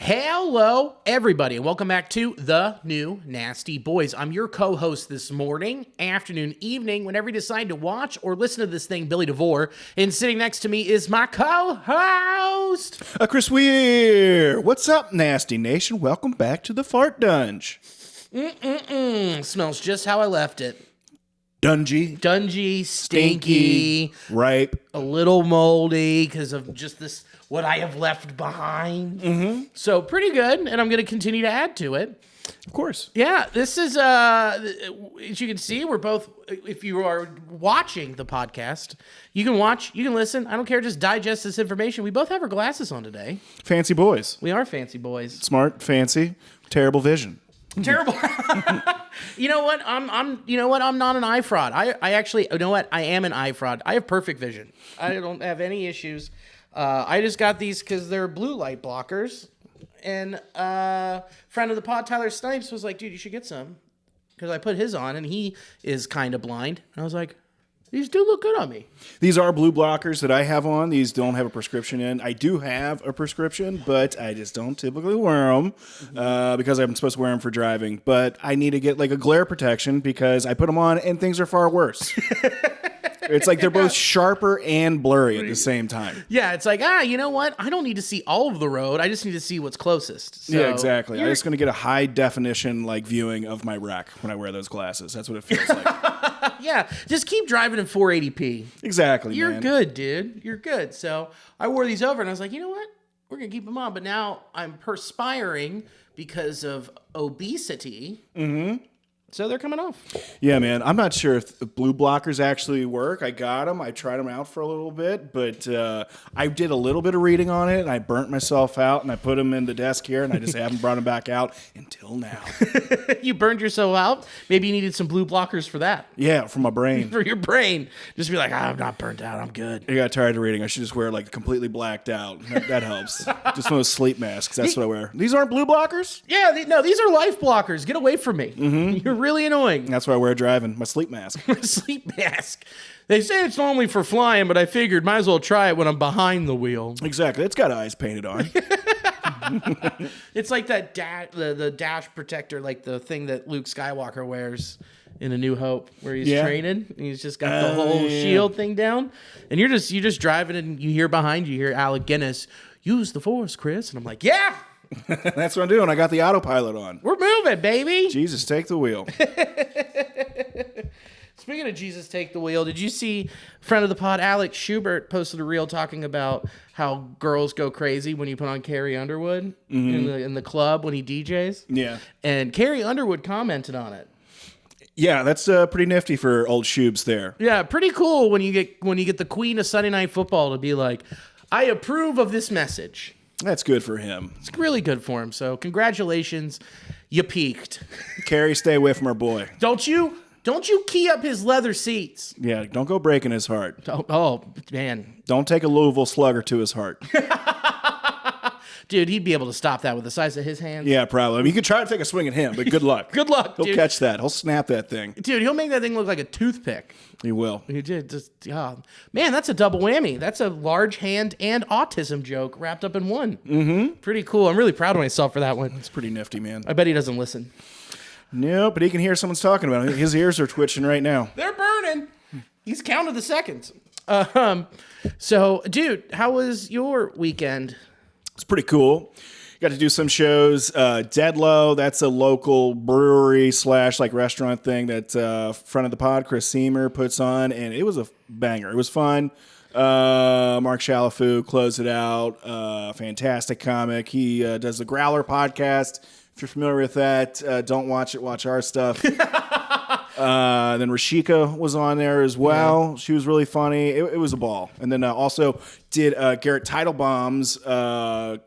Hello, everybody, and welcome back to The New Nasty Boys. I'm your co-host this morning, afternoon, evening, whenever you decide to watch or listen to this thing, Billy DeVore. And sitting next to me is my co-host, Chris Weir. What's up, Nasty Nation? Welcome back to the Fart Dunge. Smells just how I left it. Dungy, Stinky, ripe, a little moldy because of just this, what I have left behind. So pretty good, and I'm going to continue to add to it. Of course. Yeah, this is, as you can see, we're both, if you are watching the podcast, you can watch, you can listen. I don't care, just digest this information. We both have our glasses on today. Fancy boys. We are fancy boys. Smart, fancy, terrible vision. Terrible. You know what? I'm not an eye fraud. I actually, you know what? I am an eye fraud. I have perfect vision. I don't have any issues. I just got these because they're blue light blockers. And friend of the pod, Tyler Snipes, was like, dude, you should get some. Because I put his on, and he is kind of blind. And I was like, these do look good on me. These are blue blockers that I have on. These don't have a prescription in. I do have a prescription, but I just don't typically wear them because I'm supposed to wear them for driving. But I need to get like a glare protection because I put them on and things are far worse. It's like they're both sharper and blurry at the same time. Yeah, it's like, you know what? I don't need to see all of the road. I just need to see what's closest. So yeah, exactly. I'm just going to get a high definition like viewing of my wreck when I wear those glasses. That's what it feels like. Yeah, just keep driving in 480p. Exactly, You're man. good, dude. You're good. So I wore these over, and I was like, you know what? We're going to keep them on. But now I'm perspiring because of obesity. So they're coming off. Yeah, man. I'm not sure if the blue blockers actually work. I got them. I tried them out for a little bit, but I did a little bit of reading on it, and I burnt myself out, and I put them in the desk here, and I just haven't brought them back out until now. You burned yourself out? Maybe you needed some blue blockers for that. Yeah, for my brain. For your brain. Just be like, I'm not burnt out. I'm good. I got tired of reading. I should just wear like completely blacked out. That helps. Just one of those sleep masks. That's what I wear. These aren't blue blockers? Yeah, no, these are life blockers. Get away from me. You're really annoying. That's what I wear driving. My sleep mask. Sleep mask. They say it's normally for flying, but I figured might as well try it when I'm behind the wheel. Exactly. It's got eyes painted on. It's like that the dash protector, like the thing that Luke Skywalker wears in A New Hope, where he's training. He's just got the whole shield thing down, and you're just driving, and you hear behind you, Alec Guinness, use the Force, Chris, and I'm like, yeah. That's what I'm doing. I got the autopilot on. We're moving, baby. Jesus, take the wheel. Speaking of Jesus, take the wheel. Did you see friend of the pod, Alex Schubert, posted a reel talking about how girls go crazy when you put on Carrie Underwood in the club when he DJs? Yeah. And Carrie Underwood commented on it. Yeah, that's pretty nifty for old Shubes there. Yeah, pretty cool when you get the queen of Sunday Night Football to be like, I approve of this message. That's good for him. It's really good for him. So congratulations, you peaked. Carrie, stay away from our boy. Don't you key up his leather seats. Yeah, don't go breaking his heart. Oh man. Don't take a Louisville Slugger to his heart. Dude, he'd be able to stop that with the size of his hands. Yeah, probably. I mean, you could try to take a swing at him, but good luck. Good luck, dude. He'll catch that. He'll snap that thing. Dude, he'll make that thing look like a toothpick. He will. He did man, that's a double whammy. That's a large hand and autism joke wrapped up in one. Pretty cool. I'm really proud of myself for that one. It's pretty nifty, man. I bet he doesn't listen. No, but he can hear someone's talking about him. His ears are twitching right now. They're burning. He's counted the seconds. So, dude, how was your weekend? It's pretty cool. Got to do some shows. Deadlow, that's a local brewery / like restaurant thing that friend of the pod, Chris Seamer, puts on, and it was a banger. It was fun. Mark Shalafou closed it out. Fantastic comic. He does the Growler podcast. If you're familiar with that, don't watch it. Watch our stuff. Then Rashika was on there as well. Yeah. She was really funny. It was a ball. And then also did Garrett Teitelbaum's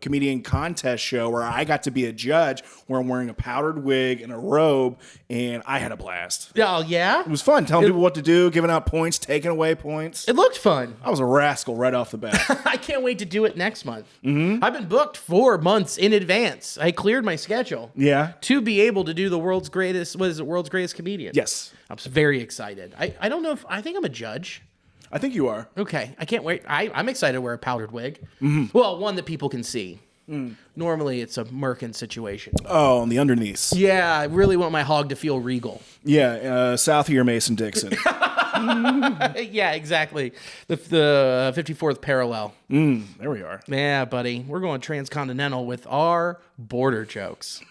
comedian contest show where I got to be a judge where I'm wearing a powdered wig and a robe, and I had a blast. Oh, yeah? It was fun, telling people what to do, giving out points, taking away points. It looked fun. I was a rascal right off the bat. I can't wait to do it next month. I've been booked 4 months in advance. I cleared my schedule. Yeah. To be able to do the world's greatest, world's greatest comedian. Yes. I'm very excited. I don't know if, I think I'm a judge. I think you are. Okay. I can't wait. I'm excited to wear a powdered wig. Well, one that people can see. Normally, it's a Merkin situation. Oh, on the underneath. Yeah, I really want my hog to feel regal. Yeah, south of your Mason-Dixon. Yeah, exactly. The 54th parallel. There we are. Yeah, buddy. We're going transcontinental with our border jokes.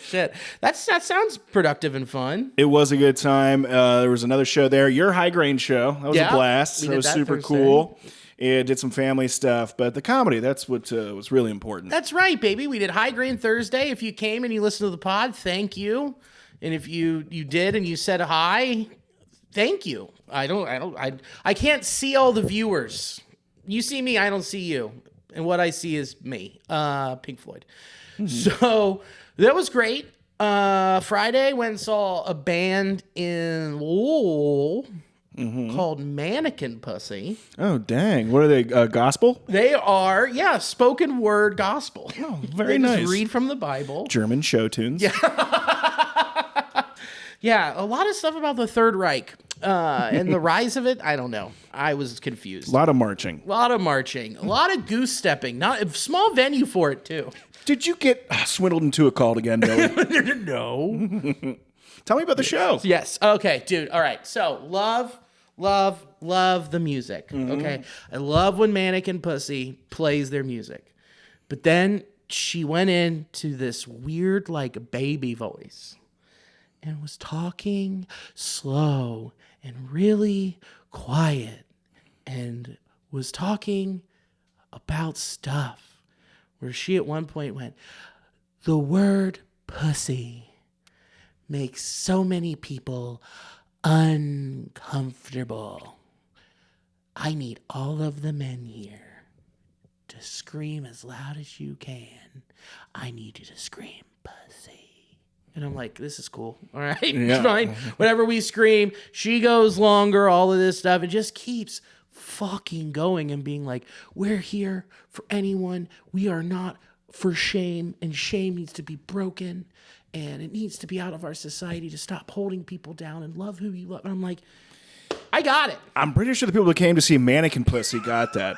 Shit. That sounds productive and fun. It was a good time. There was another show there. Your High Grain show. That was a blast. It was super cool. It did some family stuff, but the comedy, that's what was really important. That's right, baby. We did High Grain Thursday. If you came and you listened to the pod, thank you. And if you did and you said hi, thank you. I can't see all the viewers. You see me, I don't see you. And what I see is me, Pink Floyd. So that was great. Friday went and saw a band in Lowell called Mannequin Pussy. Oh, dang. What are they, gospel? They are, spoken word gospel. Oh, very they nice. Just read from the Bible. German show tunes. Yeah. Yeah, a lot of stuff about the Third Reich and the rise of it. I don't know. I was confused. A lot of marching. A lot of goose stepping. Not a small venue for it too. Did you get swindled into a cult again, Billy? No. Tell me about the show. Yes. Okay, dude. All right. So love the music. Okay. I love when Mannequin Pussy plays their music. But then she went into this weird like baby voice and was talking slow and really quiet and was talking about stuff where she at one point went, the word pussy makes so many people uncomfortable. I need all of the men here to scream as loud as you can. I need you to scream pussy. And I'm like, this is cool. All right, it's fine. Whenever we scream, she goes longer, all of this stuff. It just keeps fucking going and being like, we're here for anyone. We are not for shame, and shame needs to be broken, and it needs to be out of our society to stop holding people down and love who you love. And I'm like, I got it. I'm pretty sure the people that came to see Mannequin Pussy got that.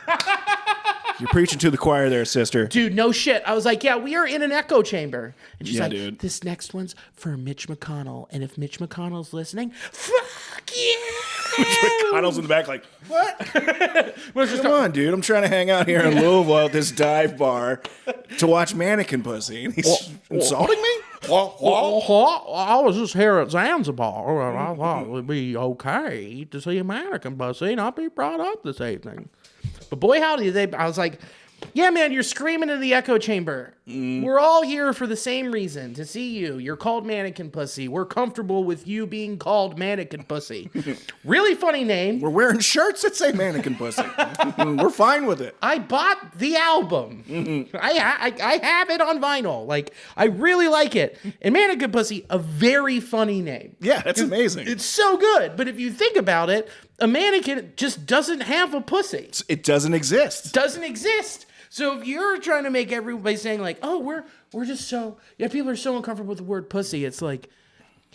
You're preaching to the choir there, sister. Dude, no shit. I was like, yeah, we are in an echo chamber. And she's like, dude. This next one's for Mitch McConnell. And if Mitch McConnell's listening, fuck yeah. Mitch McConnell's in the back like, what? Come on, dude. I'm trying to hang out here in Louisville at this dive bar to watch Mannequin Pussy. And he's insulting me? I was just here at Zanzibar. And I thought it would be okay to see a Mannequin Pussy not be brought up this evening. But boy, howdy, I was like, yeah, man, you're screaming in the echo chamber. We're all here for the same reason, to see you. You're called Mannequin Pussy. We're comfortable with you being called Mannequin Pussy. Really funny name. We're wearing shirts that say Mannequin Pussy. We're fine with it. I bought the album. I have it on vinyl. Like, I really like it. And Mannequin Pussy, a very funny name. Yeah, that's amazing. It's so good. But if you think about it, a mannequin just doesn't have a pussy. It doesn't exist. Doesn't exist. So if you're trying to make everybody saying like, oh, we're just so, yeah, people are so uncomfortable with the word pussy. It's like,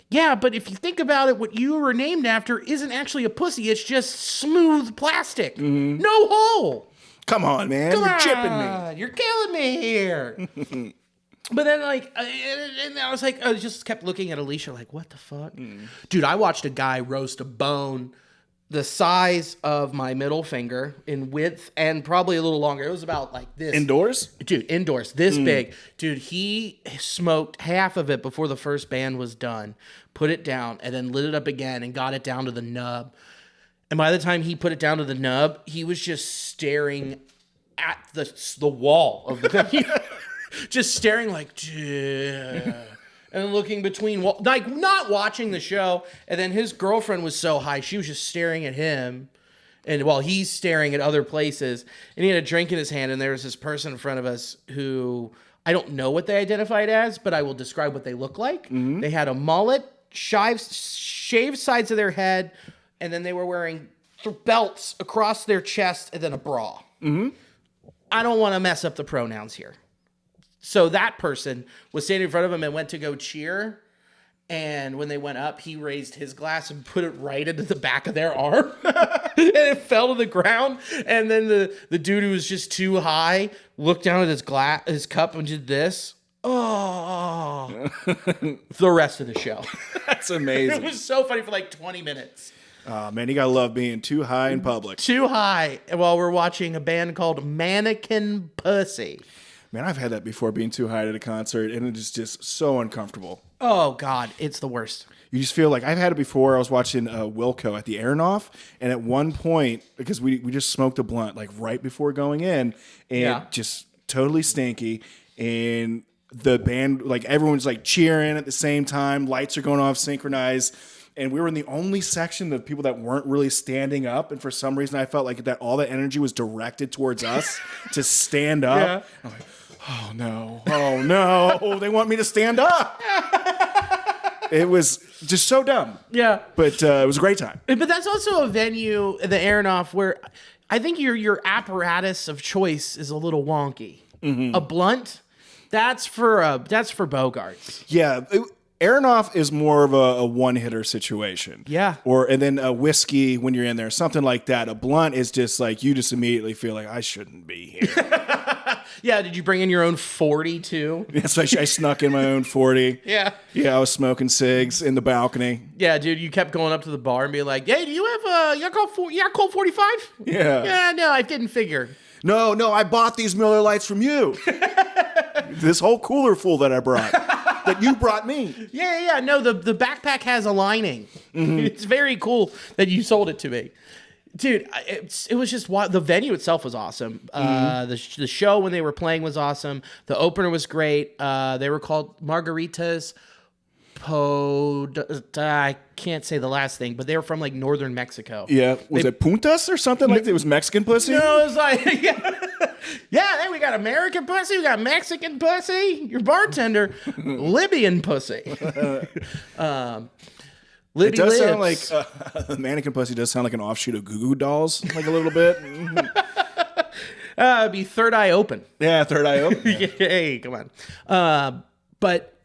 yeah, but if you think about it, what you were named after isn't actually a pussy. It's just smooth plastic. No hole. Come on, man. You're chipping me. You're killing me here. But then, like, and I was like, I just kept looking at Alicia like, what the fuck? Dude, I watched a guy roast a bone the size of my middle finger in width and probably a little longer. It was about like this. Indoors? Dude, indoors. This big. Dude, he smoked half of it before the first band was done, put it down, and then lit it up again and got it down to the nub. And by the time he put it down to the nub, he was just staring at the wall of the venue. Just staring like, dude. And looking between, like, not watching the show. And then his girlfriend was so high, she was just staring at him. And while he's staring at other places, and he had a drink in his hand, and there was this person in front of us who, I don't know what they identified as, but I will describe what they look like. They had a mullet, shaved sides of their head, and then they were wearing belts across their chest, and then a bra. I don't want to mess up the pronouns here. So that person was standing in front of him and went to go cheer. And when they went up, he raised his glass and put it right into the back of their arm. And it fell to the ground. And then the dude who was just too high looked down at his cup and did this. Oh. The rest of the show. That's It amazing. was so funny for like 20 minutes. Oh, man, you got to love being too high in public. Too high while we're watching a band called Mannequin Pussy. Man, I've had that before, being too high at a concert, and it is just so uncomfortable. Oh, God. It's the worst. You just feel like I've had it before. I was watching Wilco at the Airnoff, and at one point, because we just smoked a blunt like right before going in, and just totally stinky, and the band, like everyone's like cheering at the same time, lights are going off synchronized, and we were in the only section of people that weren't really standing up, and for some reason I felt like that all that energy was directed towards us to stand up. Yeah. I'm like, oh no, they want me to stand up. It was just so dumb. Yeah. But it was a great time. But that's also a venue, the Aronoff, where I think your apparatus of choice is a little wonky. Mm-hmm. A blunt, that's for Bogarts. Yeah. Aronoff is more of a one-hitter situation. Yeah. And then a whiskey when you're in there, something like that. A blunt is just like, you just immediately feel like, I shouldn't be here. Yeah, did you bring in your own 40 too? Yeah, so I snuck in my own 40. Yeah. Yeah, I was smoking cigs in the balcony. Yeah, dude, you kept going up to the bar and being like, hey, do you have Yakult 45? Yeah. Yeah, no, I didn't figure. No, I bought these Miller Lights from you. This whole cooler full that I brought. That you brought me. Yeah. No, the backpack has a lining. Mm-hmm. It's very cool that you sold it to me. Dude, it was just the venue itself was awesome. The show when they were playing was awesome. The opener was great. They were called Margaritas. I can't say the last thing, but they were from like northern Mexico. Yeah, was it Puntas or something like that? It was Mexican pussy? No, it was like yeah. Then we got American pussy, we got Mexican pussy. Your bartender, Libyan pussy. It does sound like Mannequin Pussy does sound like an offshoot of Goo Goo Dolls, like a little bit. It'd be Third Eye Open. Yeah, Third Eye Open. Yeah. Hey, come on. But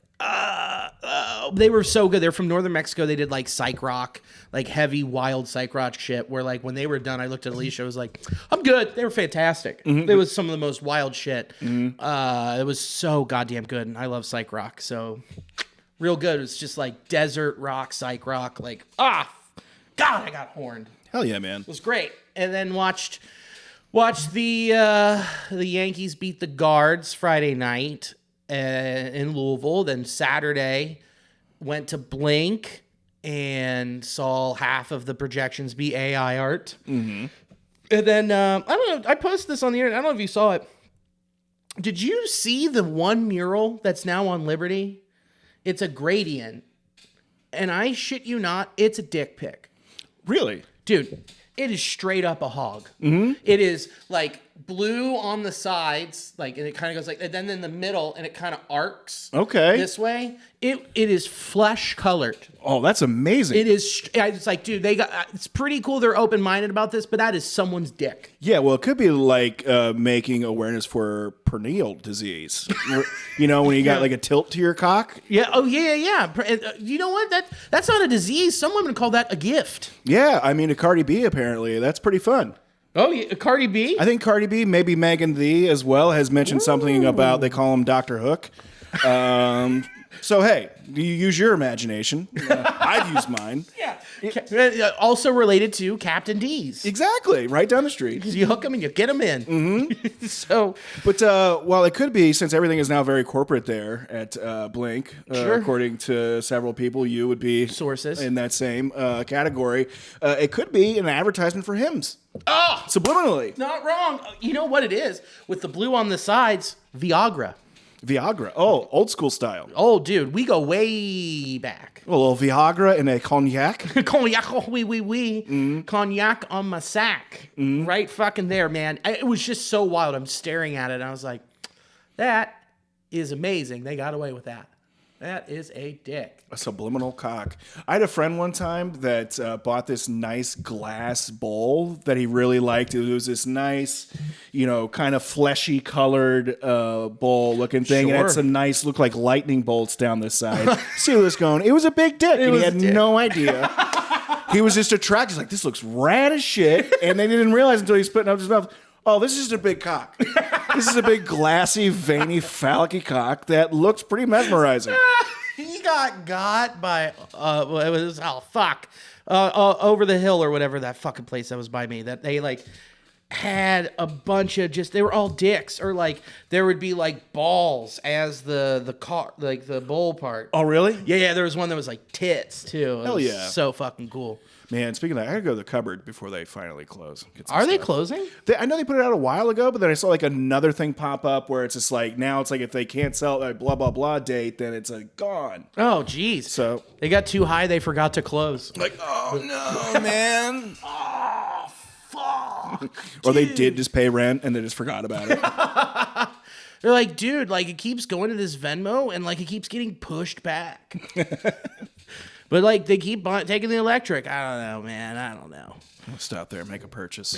they were so good. They're from northern Mexico. They did like psych rock, like heavy, wild psych rock shit. Where like when they were done, I looked at Alicia. I was like, I'm good. They were fantastic. Mm-hmm. It was some of the most wild shit. Mm-hmm. It was so goddamn good, and I love psych rock. So. Real good. It's just like desert rock, psych rock. Like, God, I got horned. Hell yeah, man. It was great. And then watched the Yankees beat the Guards Friday night in Louisville. Then Saturday went to Blink and saw half of the projections be AI art. Mm-hmm. And then, I don't know, I posted this on the internet. I don't know if you saw it. Did you see the one mural that's now on Liberty? It's a gradient, and I shit you not, it's a dick pic. Really? Dude, it is straight up a hog. Mm-hmm. It is like blue on the sides, like, and it kind of goes like, and then in the middle, and it kind of arcs. Okay. This way. It is flesh colored. Oh, that's amazing. It is. It's like, dude, it's pretty cool. They're open minded about this, but that is someone's dick. Yeah, well, it could be like making awareness for perineal disease. You know, when you got like a tilt to your cock. Yeah. Oh, yeah. You know what? That's not a disease. Some women call that a gift. Yeah, I mean, a Cardi B apparently. That's pretty fun. Oh, yeah, Cardi B? I think Cardi B, maybe Megan Thee as well, has mentioned something about, they call him Dr. Hook. So, hey, you use your imagination. I've used mine. Yeah. Also related to Captain D's. Exactly. Right down the street. You hook them and you get them in. Mm-hmm. But while it could be, since everything is now very corporate there at Blink, sure. According to several people, you would be sources in that same category. It could be an advertisement for Hims. Oh! Subliminally. Not wrong. You know what it is? With the blue on the sides, Viagra. Oh, old school style. Oh, dude, we go way back. A little Viagra and a cognac. Cognac, oh, oui. Mm-hmm. Cognac on my sack. Mm-hmm. Right fucking there, man. It was just so wild. I'm staring at it, and I was like, that is amazing. They got away with that. That is a dick. A subliminal cock. I had a friend one time that bought this nice glass bowl that he really liked. It was this nice, kind of fleshy colored bowl looking thing. And it had some nice, look like lightning bolts down the side. See where this going? It was a big dick. And he had no idea. He was just attracted. He's like, this looks rad as shit. And they didn't realize until he's putting up his mouth. Oh, this is just a big cock. This is a big, glassy, veiny, phallic-y cock that looks pretty mesmerizing. He got by, over the hill or whatever that fucking place that was by me. That they, had a bunch of they were all dicks. Or, there would be, balls as the car, the bowl part. Oh, really? Yeah, there was one that was, tits, too. Hell yeah. So fucking cool. Man, speaking of that, I gotta go to the cupboard before they finally close. Are they closing? I know they put it out a while ago, but then I saw another thing pop up where it's just now it's if they can't sell it blah blah blah date, then it's gone. Oh, geez. So they got too high, they forgot to close. Oh no, man. Oh, fuck. Or they did just pay rent and they just forgot about it. They're like, dude, it keeps going to this Venmo and it keeps getting pushed back. But they keep taking the electric. I don't know, man. I don't know. I'll stop there, make a purchase.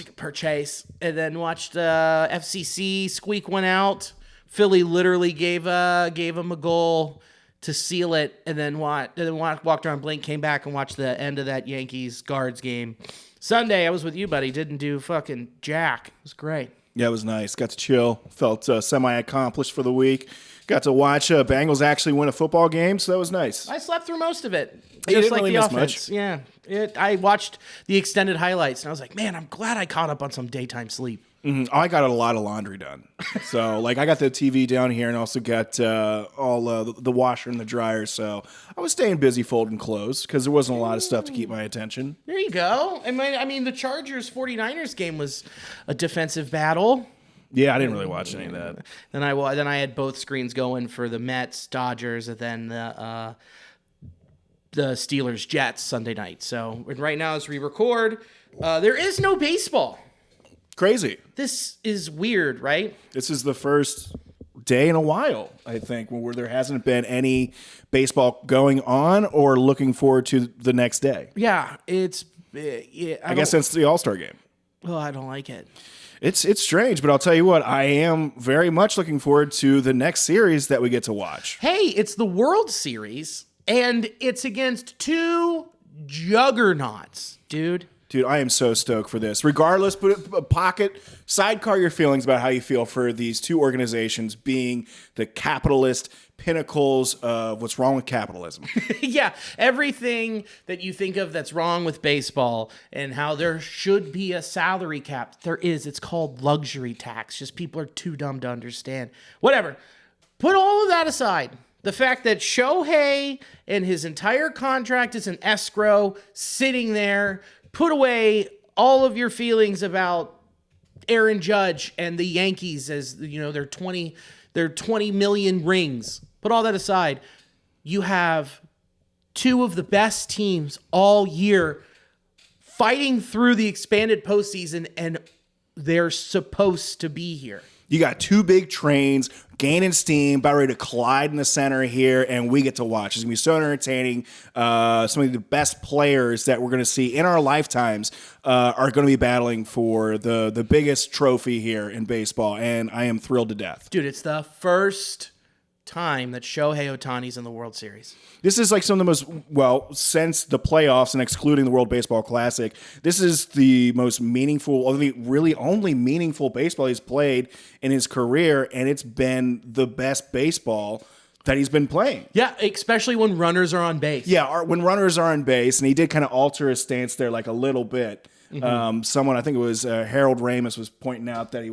And then watched FCC squeak one out. Philly literally gave him a goal to seal it, and then walked around, blinked, came back and watched the end of that Yankees Guards game. Sunday, I was with you, buddy. Didn't do fucking jack. It was great. Yeah, it was nice. Got to chill. Felt semi-accomplished for the week. Got to watch Bengals actually win a football game, so that was nice. I slept through most of it. You Just didn't like really the miss offense. much. Yeah. I watched the extended highlights, and I was like, man, I'm glad I caught up on some daytime sleep. Mm-hmm. I got a lot of laundry done. So, I got the TV down here and also got all the washer and the dryer. So, I was staying busy folding clothes because there wasn't a lot of stuff to keep my attention. There you go. I mean, the Chargers 49ers game was a defensive battle. Yeah, I didn't really watch any of that. Then I had both screens going for the Mets, Dodgers, and then the Steelers, Jets Sunday night. So right now as we record, there is no baseball. Crazy. This is weird, right? This is the first day in a while, I think, where there hasn't been any baseball going on or looking forward to the next day. Yeah, it's. I guess since the All-Star game. Well, I don't like it. It's strange, but I'll tell you what, I am very much looking forward to the next series that we get to watch. Hey, it's the World Series, and it's against two juggernauts, dude. Dude, I am so stoked for this. Regardless, sidecar your feelings about how you feel for these two organizations being the capitalist pinnacles of what's wrong with capitalism. Yeah, everything that you think of that's wrong with baseball and how there should be a salary cap. There is. It's called luxury tax. Just people are too dumb to understand. Whatever. Put all of that aside. The fact that Shohei and his entire contract is an escrow sitting there. Put away all of your feelings about Aaron Judge and the Yankees as their 20 million rings. Put all that aside. You have two of the best teams all year fighting through the expanded postseason, and they're supposed to be here. You got two big trains gaining steam, about ready to collide in the center here, and we get to watch. It's going to be so entertaining. Some of the best players that we're going to see in our lifetimes are going to be battling for the biggest trophy here in baseball, and I am thrilled to death. Dude, it's the first time that Shohei Ohtani's in the World Series. This is some of the most, since the playoffs and excluding the World Baseball Classic, this is the most meaningful, really only meaningful baseball he's played in his career, and it's been the best baseball that he's been playing. Yeah, especially when runners are on base. Yeah, when runners are on base, and he did kind of alter his stance there a little bit. Mm-hmm. Someone, I think it was Harold Ramis, was pointing out that he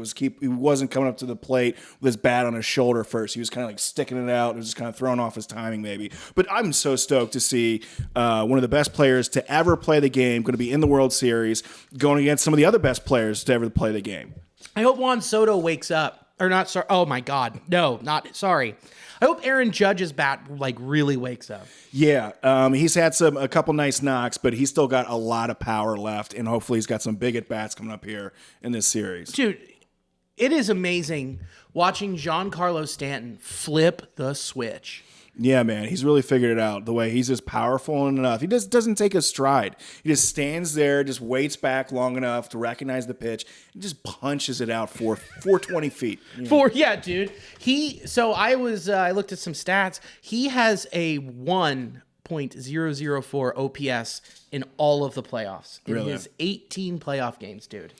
wasn't coming up to the plate with his bat on his shoulder first. He was kind of sticking it out and was just kind of throwing off his timing maybe. But I'm so stoked to see one of the best players to ever play the game going to be in the World Series going against some of the other best players to ever play the game. I hope Juan Soto wakes up. Or not, sorry. Oh my God. No, not sorry. I hope Aaron Judge's bat really wakes up. Yeah, he's had a couple nice knocks, but he's still got a lot of power left, and hopefully he's got some big at-bats coming up here in this series. Dude, it is amazing watching Giancarlo Stanton flip the switch. Yeah, man, he's really figured it out. The way he's just powerful enough. He just doesn't take a stride. He just stands there, just waits back long enough to recognize the pitch, and just punches it out for 420 feet. Yeah, dude. I looked at some stats. He has a 1.004 OPS in all of the playoffs in his 18 playoff games, dude.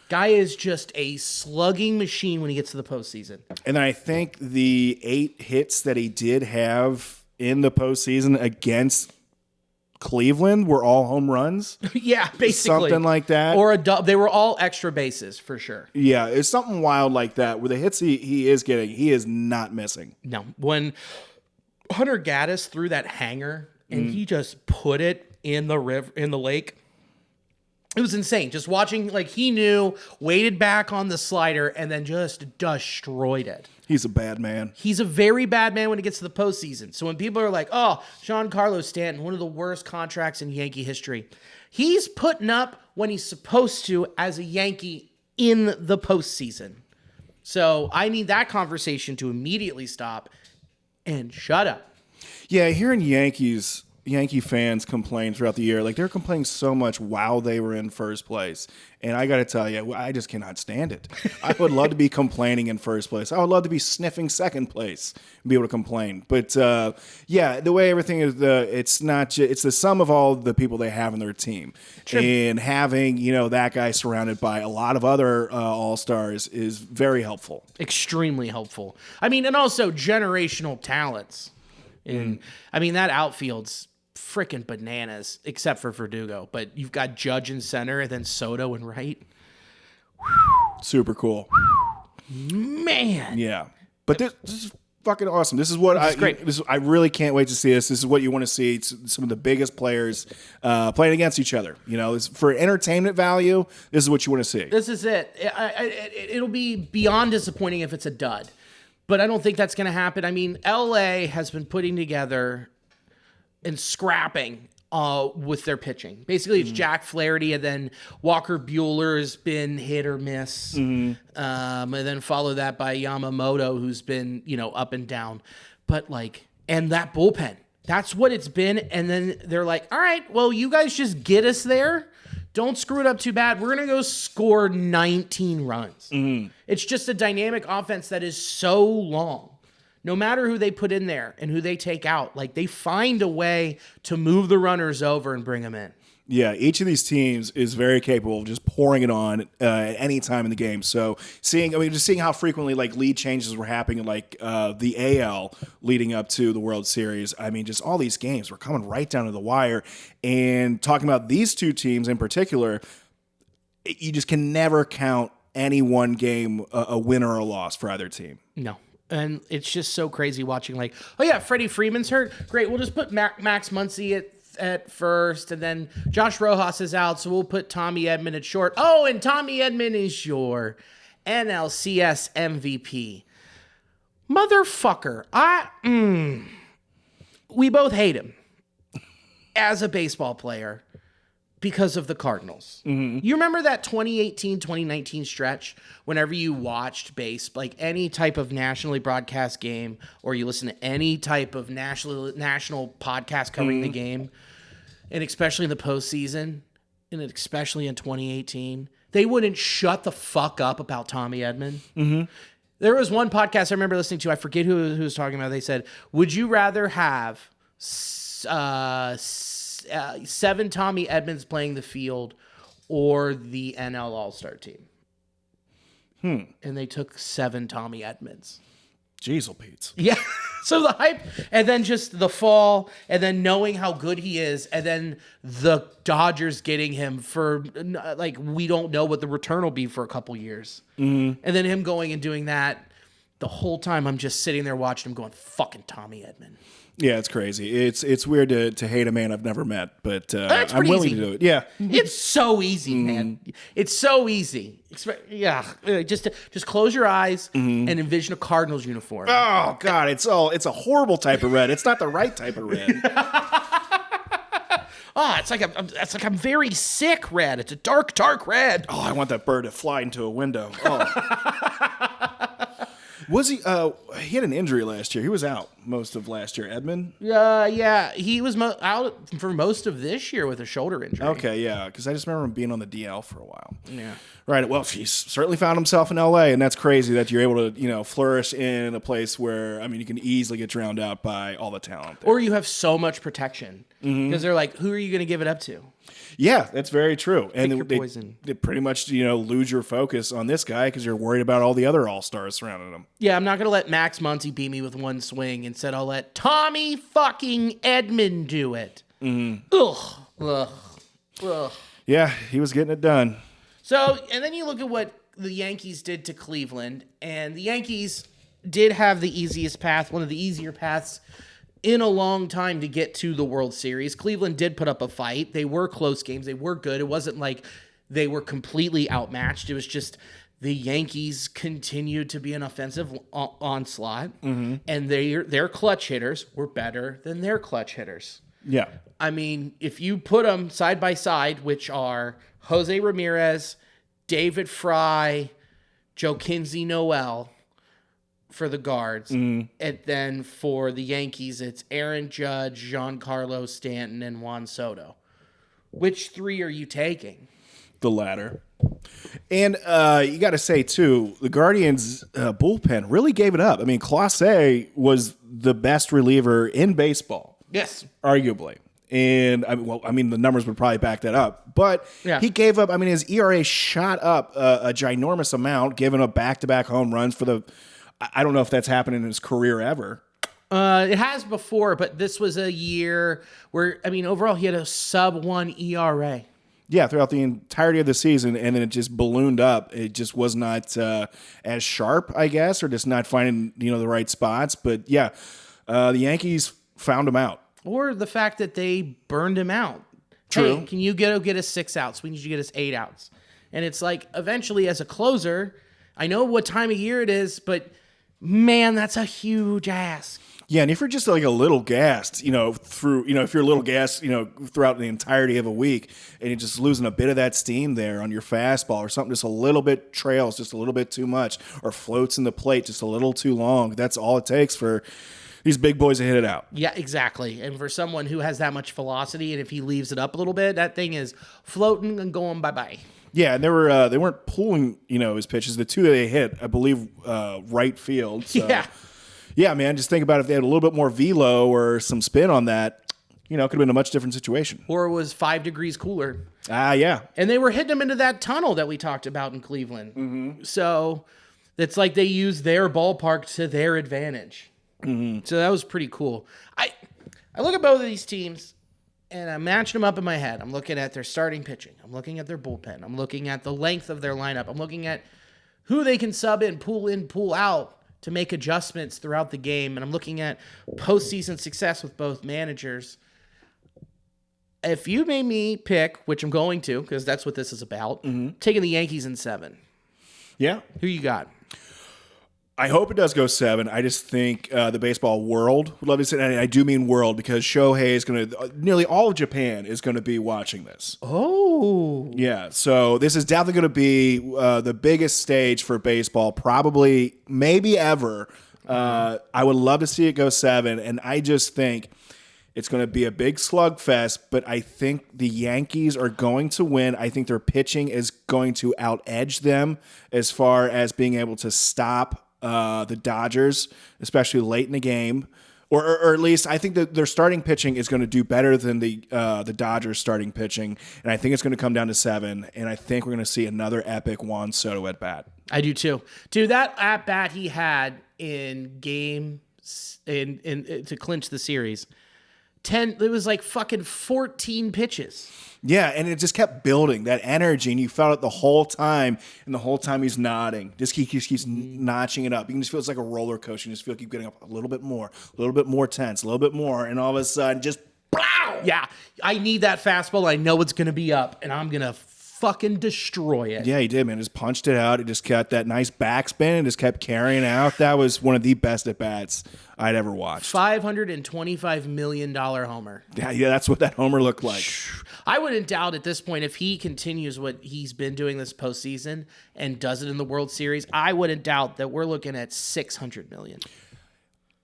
Guy is just a slugging machine when he gets to the postseason. And I think the 8 hits that he did have in the postseason against Cleveland were all home runs. Yeah, basically. Something like that. Or they were all extra bases for sure. Yeah, it's something wild like that where the hits he is getting, he is not missing. No. When Hunter Gaddis threw that hanger and he just put it in the lake. It was insane. Just watching, like, he knew, waited back on the slider, and then just destroyed it. He's a bad man. He's a very bad man when it gets to the postseason. So when people are like, oh, Giancarlo Stanton, one of the worst contracts in Yankee history, he's putting up when he's supposed to as a Yankee in the postseason. So I need that conversation to immediately stop and shut up. Yeah, hearing Yankee fans complain throughout the year. Like, they're complaining so much while they were in first place. And I got to tell you, I just cannot stand it. I would love to be complaining in first place. I would love to be sniffing second place and be able to complain. But, yeah, the way everything is, it's the sum of all the people they have in their team. Sure. And having, that guy surrounded by a lot of other all-stars is very helpful. Extremely helpful. I mean, and also generational talents. And that outfield's freaking bananas, except for Verdugo. But you've got Judge in center, and then Soto and right. Super cool, man. Yeah, but this is fucking awesome. This is what great. I really can't wait to see this. This is what you want to see. It's some of the biggest players playing against each other. For entertainment value, this is what you want to see. This is it. It'll be beyond disappointing if it's a dud. But I don't think that's going to happen. I mean, LA has been putting together and scrapping with their pitching. Basically, it's Jack Flaherty, and then Walker Buehler has been hit or miss. And then follow that by Yamamoto, who's been, up and down. But and that bullpen, that's what it's been. And then they're like, all right, well, you guys just get us there. Don't screw it up too bad. We're going to go score 19 runs. It's just a dynamic offense that is so long. No matter who they put in there and who they take out, they find a way to move the runners over and bring them in. Yeah, each of these teams is very capable of just pouring it on at any time in the game. So seeing how frequently lead changes were happening, the AL leading up to the World Series. I mean, just all these games were coming right down to the wire. And talking about these two teams in particular, you just can never count any one game a win or a loss for either team. No. And it's just so crazy watching oh yeah, Freddie Freeman's hurt. Great, we'll just put Max Muncy at first, and then Josh Rojas is out, so we'll put Tommy Edman at short. Oh, and Tommy Edman is your NLCS MVP. Motherfucker. We both hate him as a baseball player because of the Cardinals. You remember that 2018-2019 stretch whenever you watched any type of nationally broadcast game, or you listen to any type of national podcast covering the game, and especially in the postseason, and especially in 2018, they wouldn't shut the fuck up about Tommy Edman. There was one podcast I remember listening to, I forget who was talking about. They said, would you rather have 7 Tommy Edmans playing the field or the NL All-Star team? And they took 7 Tommy Edmans. Jeez, Pete. Yeah. So the hype, and then just the fall, and then knowing how good he is, and then the Dodgers getting him for, we don't know what the return will be for a couple years. And then him going and doing that. The whole time I'm just sitting there watching him going, fucking Tommy Edman. Yeah, it's crazy. It's weird to hate a man I've never met, but I'm willing easy. to do it. Yeah, it's so easy, man. It's so easy. Yeah, just close your eyes and envision a Cardinals uniform. Oh God, it's a horrible type of red. It's not the right type of red. It's like I'm very sick red. It's a dark red. Oh, I want that bird to fly into a window. Oh. Was he? He had an injury last year. He was out most of last year. Edmund. Yeah, he was out for most of this year with a shoulder injury. Okay, yeah, because I just remember him being on the DL for a while. Yeah. Right. Well, he's certainly found himself in LA, and that's crazy that you're able to, flourish in a place where, I mean, you can easily get drowned out by all the talent there. Or you have so much protection because they're like, who are you going to give it up to? Yeah, that's very true. And your poison. They pretty much, lose your focus on this guy because you're worried about all the other all-stars surrounding him. Yeah, I'm not going to let Max Muncy beat me with one swing. Instead, I'll let Tommy fucking Edmond do it. Ugh. Yeah, he was getting it done. So, and then you look at what the Yankees did to Cleveland, and the Yankees did have the easiest path, one of the easier paths in a long time to get to the World Series. Cleveland did put up a fight. They were close games. They were good. It wasn't like they were completely outmatched. It was just the Yankees continued to be an offensive onslaught, and their clutch hitters were better than their clutch hitters. Yeah. I mean, if you put them side by side, which are Jose Ramirez, David Fry, Joe Kinsey Noel for the guards, and then for the Yankees, it's Aaron Judge, Giancarlo Stanton, and Juan Soto. Which three are you taking? The latter. And you got to say, too, the Guardians' bullpen really gave it up. I mean, Clase was the best reliever in baseball. Yes. Arguably. And, the numbers would probably back that up. But he gave up, his ERA shot up a ginormous amount, giving up back-to-back home runs for the, I don't know if that's happened in his career ever. It has before, but this was a year where, overall he had a sub-1 ERA. Yeah, throughout the entirety of the season, and then it just ballooned up. It just was not as sharp, I guess, or just not finding the right spots. But yeah, the Yankees found him out. Or the fact that they burned him out. True. Hey, can you get us 6 outs? We need you to get us 8 outs. And it's like, eventually, as a closer, I know what time of year it is, but man, that's a huge ask. Yeah, and if you're just like a little gassed, if you're a little gassed, throughout the entirety of a week, and you're just losing a bit of that steam there on your fastball or something, just a little bit trails, just a little bit too much, or floats in the plate just a little too long. That's all it takes for these big boys to hit it out. Yeah, exactly. And for someone who has that much velocity, and if he leaves it up a little bit, that thing is floating and going bye-bye. Yeah, and they weren't pulling, his pitches. The two that they hit, I believe, right field. So. Yeah, man, just think about if they had a little bit more velo or some spin on that, it could have been a much different situation. Or it was 5 degrees cooler. Yeah. And they were hitting them into that tunnel that we talked about in Cleveland. Mm-hmm. So it's like they used their ballpark to their advantage. Mm-hmm. So that was pretty cool. I look at both of these teams, and I'm matching them up in my head. I'm looking at their starting pitching. I'm looking at their bullpen. I'm looking at the length of their lineup. I'm looking at who they can sub in, pull out to make adjustments throughout the game. And I'm looking at postseason success with both managers. If you made me pick, which I'm going to, because that's what this is about, taking the Yankees in 7. Yeah. Who you got? I hope it does go 7. I just think the baseball world would love to see it. And I do mean world because Shohei is going to, nearly all of Japan is going to be watching this. Oh. Yeah. So this is definitely going to be the biggest stage for baseball, probably, maybe ever. I would love to see it go 7. And I just think it's going to be a big slugfest, but I think the Yankees are going to win. I think their pitching is going to out-edge them as far as being able to stop the Dodgers, especially late in the game, or at least I think that their starting pitching is going to do better than the Dodgers starting pitching, and I think it's going to come down to 7, and I think we're going to see another epic Juan Soto at bat. I do too. Dude, that at bat he had in game in to clinch the series, it was like fucking 14 pitches. Yeah, and it just kept building, that energy, and you felt it the whole time, and the whole time he's nodding. Just he keeps notching it up. You can just feel it's like a roller coaster. You just feel like you're getting up a little bit more tense, a little bit more, and all of a sudden, just, pow! Yeah, I need that fastball. I know it's going to be up, and I'm going to fucking destroy it. Yeah, he did, man. Just punched it out. It just got that nice backspin and just kept carrying out. That was one of the best at-bats I'd ever watched. $525 million homer. Yeah, that's what that homer looked like. I wouldn't doubt at this point if he continues what he's been doing this postseason and does it in the World Series, I wouldn't doubt that we're looking at $600 million.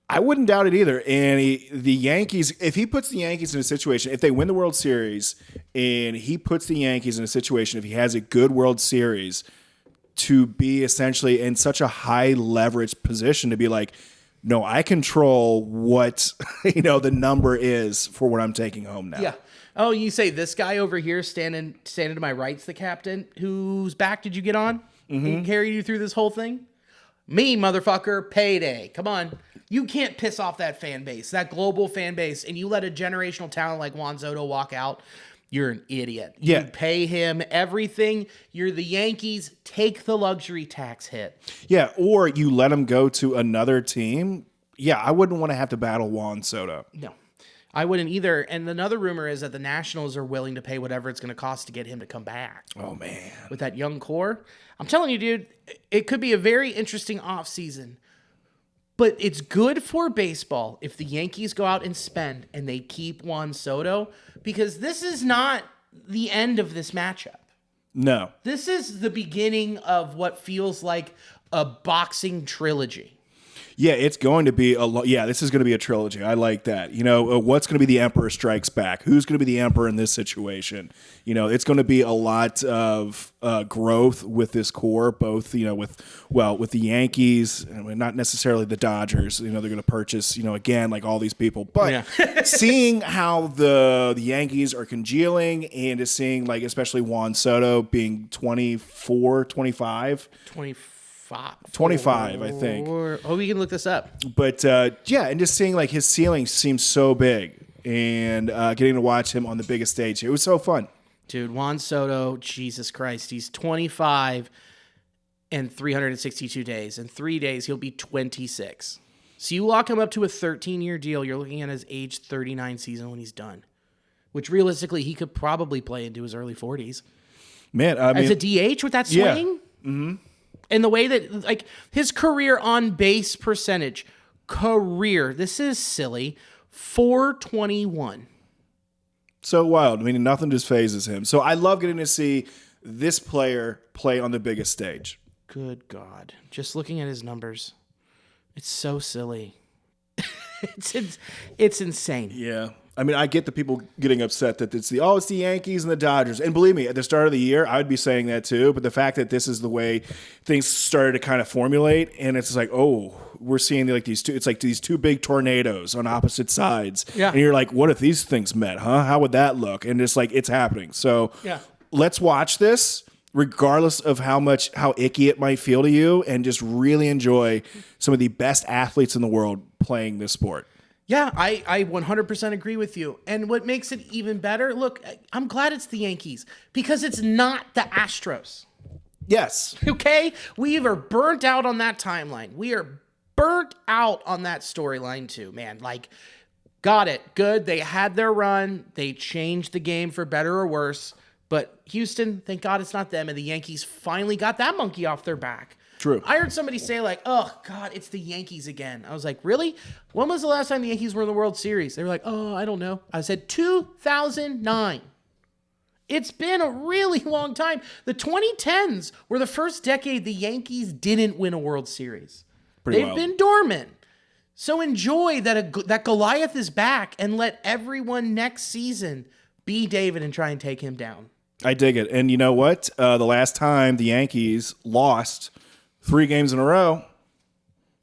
I wouldn't doubt it either. And the Yankees, if he puts the Yankees in a situation, if they win the World Series and he puts the Yankees in a situation, if he has a good World Series, to be essentially in such a high leverage position to be like, no, I control what the number is for what I'm taking home now. Yeah. Oh, you say this guy over here standing to my right's the captain. Whose back did you get on? He carried you through this whole thing? Me, motherfucker, payday. Come on. You can't piss off that fan base, that global fan base, and you let a generational talent like Juan Soto walk out. You're an idiot. Yeah. You pay him everything. You're the Yankees. Take the luxury tax hit. Yeah, or you let him go to another team. Yeah, I wouldn't want to have to battle Juan Soto. No, I wouldn't either. And another rumor is that the Nationals are willing to pay whatever it's going to cost to get him to come back. Oh, man. With that young core. I'm telling you, dude, it could be a very interesting offseason. But it's good for baseball if the Yankees go out and spend and they keep Juan Soto, because this is not the end of this matchup. No. This is the beginning of what feels like a boxing trilogy. Yeah, it's going to be this is going to be a trilogy. I like that. What's going to be the Emperor Strikes Back? Who's going to be the Emperor in this situation? It's going to be a lot of growth with this core, both, with the Yankees, and not necessarily the Dodgers. They're going to purchase, again, like all these people. But seeing how the Yankees are congealing and just seeing, like, especially Juan Soto being 24, 25. 25, I think. We can look this up. But and just seeing like his ceiling seems so big, and getting to watch him on the biggest stage, it was so fun. Dude, Juan Soto, Jesus Christ, he's 25 and 362 days. In 3 days, he'll be 26. So you lock him up to a 13-year deal, you're looking at his age 39 season when he's done, which realistically he could probably play into his early 40s. Man, I mean, as a DH with that swing? Yeah. Mm-hmm. And the way that, like, his career on base percentage, this is silly, 421. So wild. I mean, nothing just phases him. So I love getting to see this player play on the biggest stage. Good God. Just looking at his numbers, it's so silly. It's insane. Yeah. I mean, I get the people getting upset that it's the Yankees and the Dodgers. And believe me, at the start of the year, I would be saying that too. But the fact that this is the way things started to kind of formulate, and it's like, we're seeing these two big tornadoes on opposite sides. Yeah. And you're like, what if these things met, huh? How would that look? And it's like, it's happening. So let's watch this, regardless of how icky it might feel to you, and just really enjoy some of the best athletes in the world playing this sport. Yeah, I 100% agree with you. And what makes it even better, look, I'm glad it's the Yankees because it's not the Astros. Yes. Okay? We are burnt out on that timeline. We are burnt out on that storyline too, man. Like, got it. Good. They had their run. They changed the game for better or worse. But Houston, thank God it's not them. And the Yankees finally got that monkey off their back. True. I heard somebody say, like, oh, God, it's the Yankees again. I was like, really? When was the last time the Yankees were in the World Series? They were like, oh, I don't know. I said 2009. It's been a really long time. The 2010s were the first decade the Yankees didn't win a World Series. They've been dormant. So enjoy that Goliath is back and let everyone next season be David and try and take him down. I dig it. And you know what? The last time the Yankees lost 3 games in a row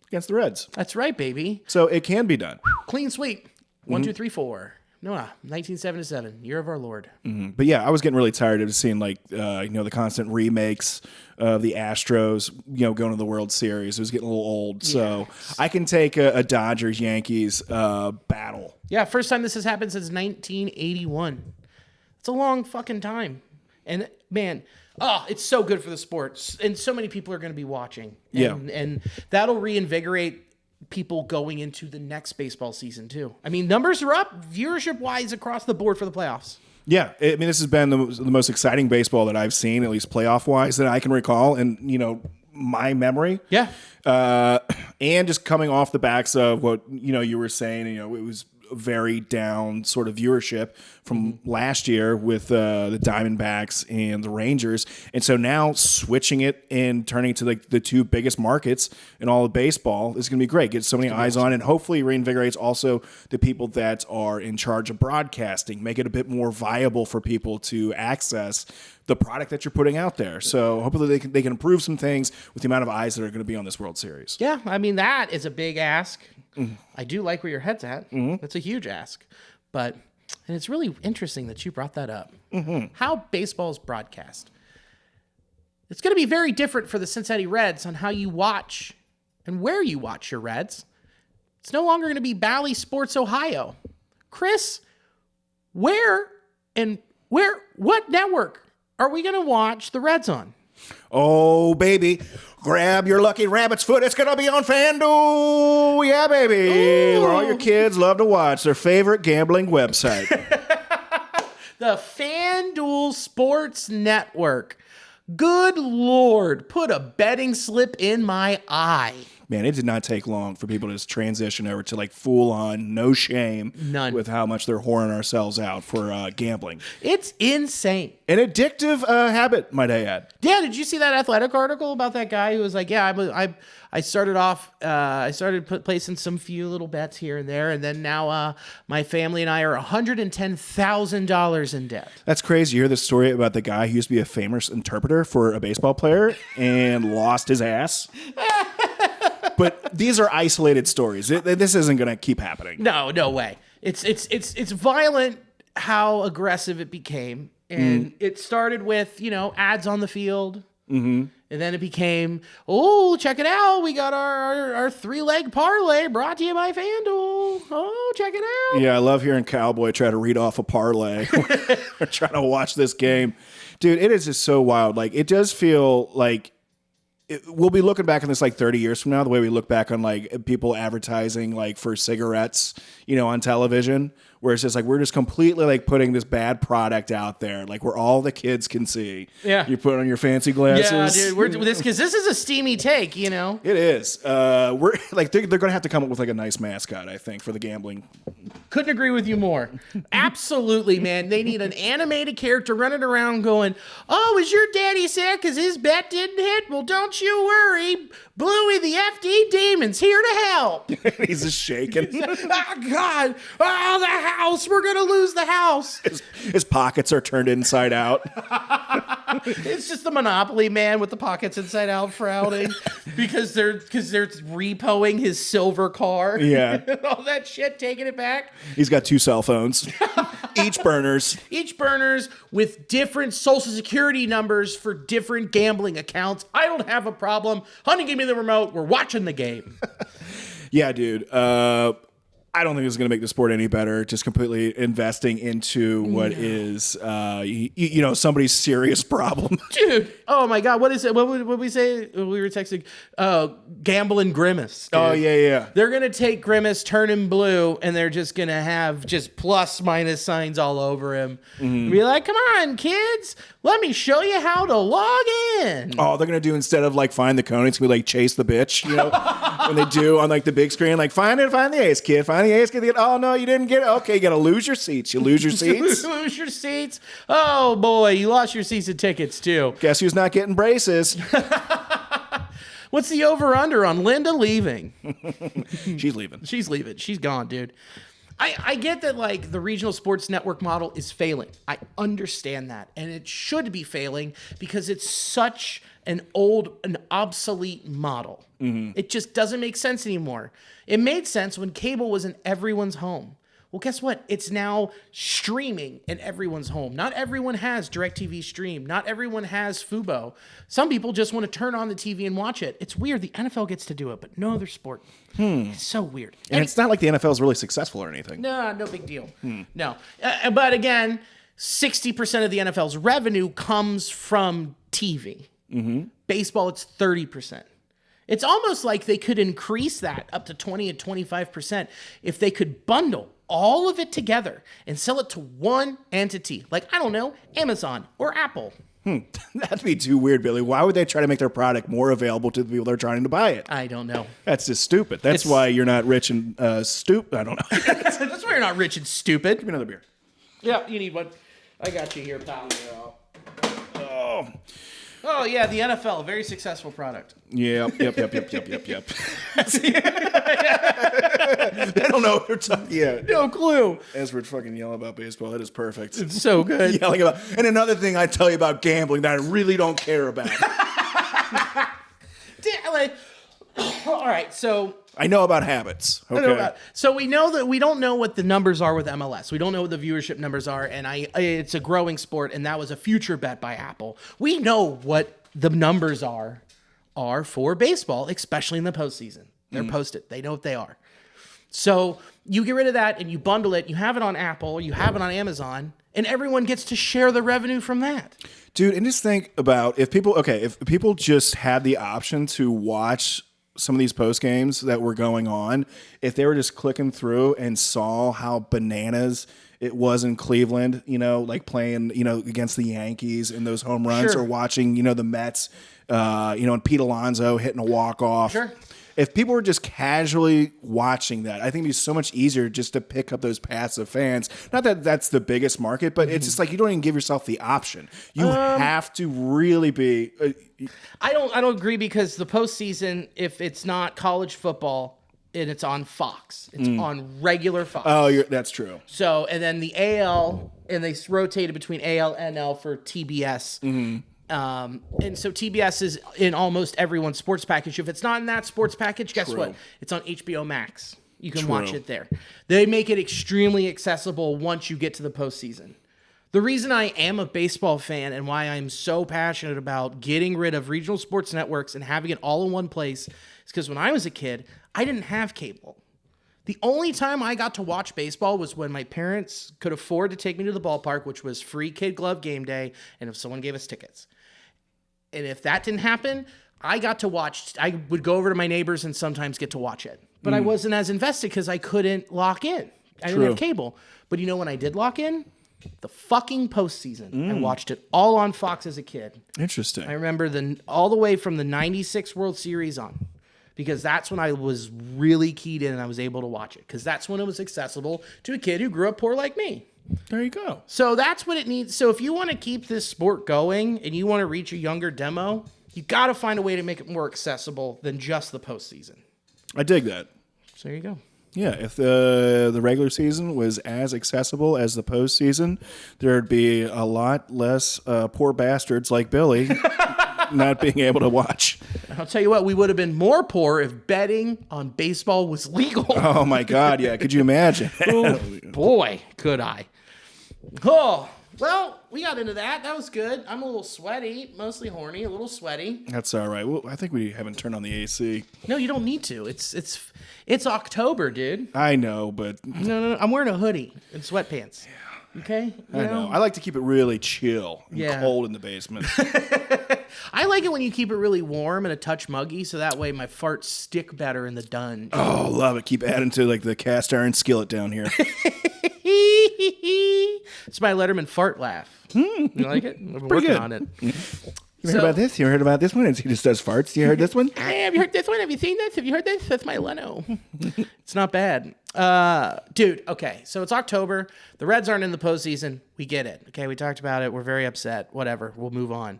against the Reds. That's right, baby. So it can be done. Clean sweep. 1, 2, 3, 4. No, 1977, year of our Lord. Mm-hmm. But yeah, I was getting really tired of seeing the constant remakes of the Astros, going to the World Series. It was getting a little old. Yeah. So I can take a Dodgers Yankees battle. Yeah, first time this has happened since 1981. It's a long fucking time. And man, it's so good for the sport. And so many people are going to be watching. And that'll reinvigorate people going into the next baseball season too. I mean, numbers are up viewership wise across the board for the playoffs. Yeah, I mean, this has been the most exciting baseball that I've seen, at least playoff wise, that I can recall, and my memory. Yeah. And just coming off the backs of what you were saying, it was very down sort of viewership from last year with the Diamondbacks and the Rangers. And so now switching it and turning it to like the two biggest markets in all of baseball is going to be great. Get so many eyes on, and hopefully reinvigorates also the people that are in charge of broadcasting, make it a bit more viable for people to access the product that you're putting out there. So hopefully they can improve some things with the amount of eyes that are going to be on this World Series. Yeah, I mean, that is a big ask. I do like where your head's at. That's a huge ask. And it's really interesting that you brought that up. How baseball's broadcast. It's going to be very different for the Cincinnati Reds on how you watch and where you watch your Reds. It's no longer going to be Bally Sports Ohio. Chris, what network are we going to watch the Reds on? Oh, baby. Grab your lucky rabbit's foot. It's going to be on FanDuel. Yeah, baby. Where all your kids love to watch their favorite gambling website. The FanDuel Sports Network. Good Lord, put a betting slip in my eye. Man, it did not take long for people to just transition over to like full on, no shame. None. With how much they're whoring ourselves out for gambling. It's insane. An addictive habit, might I add. Yeah, did you see that Athletic article about that guy who was like, yeah, I started off, I started placing some few little bets here and there, and then now my family and I are $110,000 in debt. That's crazy. You hear this story about the guy who used to be a famous interpreter for a baseball player and lost his ass? But these are isolated stories. This isn't going to keep happening. No way. It's violent how aggressive it became. And it started with, ads on the field. And then it became, oh, check it out. We got our 3-leg parlay brought to you by FanDuel. Oh, check it out. Yeah, I love hearing Cowboy try to read off a parlay. We're trying to watch this game. Dude, it is just so wild. Like, it does feel like we'll be looking back on this like 30 years from now, the way we look back on like people advertising like for cigarettes, on television, where it's just like we're just completely like putting this bad product out there, like where all the kids can see. Yeah, you put on your fancy glasses. Yeah, dude, because this is a steamy take, It is. We're like they're gonna have to come up with like a nice mascot, I think, for the gambling. Couldn't agree with you more. Absolutely, man. They need an animated character running around going, "Oh, is your daddy sad because his bet didn't hit? Well, don't you worry. Bluey, the FD Demon's here to help." He's just shaking. Oh, God. Oh, the house. We're going to lose the house. His pockets are turned inside out. It's just the Monopoly man with the pockets inside out frowning because they're repoing his silver car. Yeah. All that shit, taking it back. He's got 2 cell phones. Each burners with different social security numbers for different gambling accounts. I don't have a problem. Honey, give me the remote. We're watching the game. Yeah, dude. I don't think this is going to make the sport any better. Just completely investing into what is, somebody's serious problem. Dude, oh my God, what is it? What would we say? We were texting, Gambling Grimace. Dude. Oh, yeah. They're going to take Grimace, turn him blue, and they're just going to have just plus minus signs all over him. Be like, come on, kids, let me show you how to log in. Oh, they're going to do, instead of like find the cone, it's going to be like chase the bitch, when they do on like the big screen, like find the ace, kid, find the ace, kid. Oh, no, you didn't get it. Okay, you got to lose your seats. You lose your seats. Lose your seats. Oh, boy, you lost your season tickets, too. Guess who's not getting braces? What's the over-under on Linda leaving? She's leaving. She's leaving. She's gone, dude. I get that, like, the regional sports network model is failing. I understand that. And it should be failing because it's such an obsolete model. It just doesn't make sense anymore. It made sense when cable was in everyone's home. Well, guess what? It's now streaming in everyone's home. Not everyone has DirecTV Stream. Not everyone has Fubo. Some people just want to turn on the TV and watch it. It's weird. The NFL gets to do it, but no other sport. It's so weird. And it's not like the NFL is really successful or anything. No big deal. No. But again, 60% of the NFL's revenue comes from TV. Baseball, it's 30%. It's almost like they could increase that up to 20 and 25% if they could bundle all of it together and sell it to one entity, like, I don't know, Amazon or Apple. That'd be too weird, Billy. Why would they try to make their product more available to the people that are trying to buy it? I don't know. That's just stupid. That's why you're not rich and stupid. I don't know. That's why you're not rich and stupid. Give me another beer. Yeah, you need one. I got you here, pal. Oh. Oh, yeah, the NFL, a very successful product. Yep. They don't know what they're talking yet. No clue. As we're fucking yelling about baseball, that is perfect. It's so good. Yelling about, and another thing I tell you about gambling that I really don't care about. All right, so I know about habits. Okay. So we know that we don't know what the numbers are with MLS. We don't know what the viewership numbers are, and it's a growing sport, and that was a future bet by Apple. We know what the numbers are for baseball, especially in the postseason. They're posted. They know what they are. So you get rid of that and you bundle it. You have it on Apple. You have it on Amazon, and everyone gets to share the revenue from that. Dude, and just think about if people just had the option to watch some of these post games that were going on, if they were just clicking through and saw how bananas it was in Cleveland, like playing, against the Yankees in those home runs, or watching, the Mets, and Pete Alonso hitting a walk-off. Sure. If people were just casually watching that, I think it'd be so much easier just to pick up those passive fans. Not that that's the biggest market, but it's just like you don't even give yourself the option. You have to really be. I don't agree, because the postseason, if it's not college football and it's on Fox, it's on regular Fox. Oh, that's true. So, and then the AL, and they rotated between AL and NL for TBS. And so TBS is in almost everyone's sports package. If it's not in that sports package, guess what? It's on HBO Max. You can watch it there. They make it extremely accessible once you get to the postseason. The reason I am a baseball fan and why I'm so passionate about getting rid of regional sports networks and having it all in one place is because when I was a kid, I didn't have cable. The only time I got to watch baseball was when my parents could afford to take me to the ballpark, which was free Kid Glove game day, and if someone gave us tickets. And if that didn't happen, I would go over to my neighbors and sometimes get to watch it. But I wasn't as invested because I couldn't lock in. I didn't have cable. But when I did lock in? The fucking postseason. I watched it all on Fox as a kid. Interesting. I remember all the way from the 96 World Series on, because that's when I was really keyed in and I was able to watch it, because that's when it was accessible to a kid who grew up poor like me. There you go. So that's what it needs. So if you want to keep this sport going and you want to reach a younger demo, you got to find a way to make it more accessible than just the postseason. I dig that. So there you go. Yeah, if the regular season was as accessible as the postseason, there'd be a lot less poor bastards like Billy not being able to watch. I'll tell you what, we would have been more poor if betting on baseball was legal. Oh, my God, yeah. Could you imagine? Oh, boy, could I. Oh, well, we got into that. That was good. I'm a little sweaty, mostly horny, a little sweaty. That's all right. Well, I think we haven't turned on the AC. No, you don't need to. It's October, dude. I know, but... No. I'm wearing a hoodie and sweatpants. Yeah. Okay? I know. I like to keep it really chill and cold in the basement. I like it when you keep it really warm and a touch muggy, so that way my farts stick better in the dungeon. Oh, love it. Keep adding to the cast iron skillet down here. It's my Letterman fart laugh. You like it? I've been working on it. You heard about this? You heard about this one? He just does farts. You heard this one? Hey, have you heard this one? Have you seen this? Have you heard this? That's my Leno. It's not bad. Dude, okay. So it's October. The Reds aren't in the postseason. We get it. Okay, we talked about it. We're very upset. Whatever. We'll move on.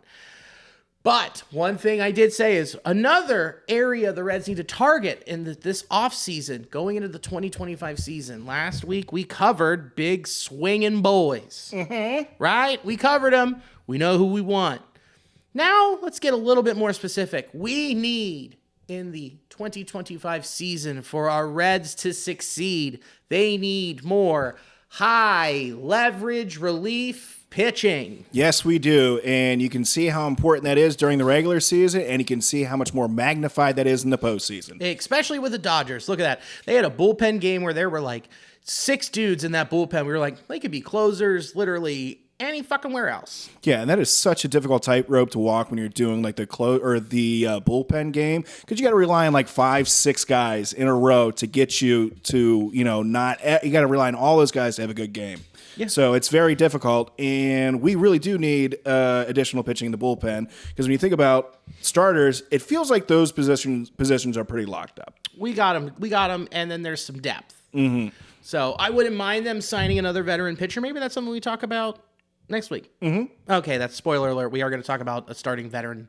But one thing I did say is another area the Reds need to target in this offseason, going into the 2025 season. Last week, we covered big swinging boys. Right? We covered them. We know who we want. Now, let's get a little bit more specific. We need, in the 2025 season, for our Reds to succeed, they need more high leverage relief pitching. Yes, we do. And you can see how important that is during the regular season, and you can see how much more magnified that is in the postseason. Especially with the Dodgers. Look at that. They had a bullpen game where there were like 6 dudes in that bullpen. We were like, they could be closers literally any fucking where else. Yeah, and that is such a difficult tightrope to walk when you're doing like the bullpen game, because you got to rely on like 5-6 guys in a row to get you to, you got to rely on all those guys to have a good game. Yeah. So it's very difficult, and we really do need additional pitching in the bullpen, because when you think about starters, it feels like those positions are pretty locked up. We got them, and then there's some depth. Mm-hmm. So I wouldn't mind them signing another veteran pitcher. Maybe that's something we talk about next week. Mm-hmm. Okay, that's spoiler alert. We are going to talk about a starting veteran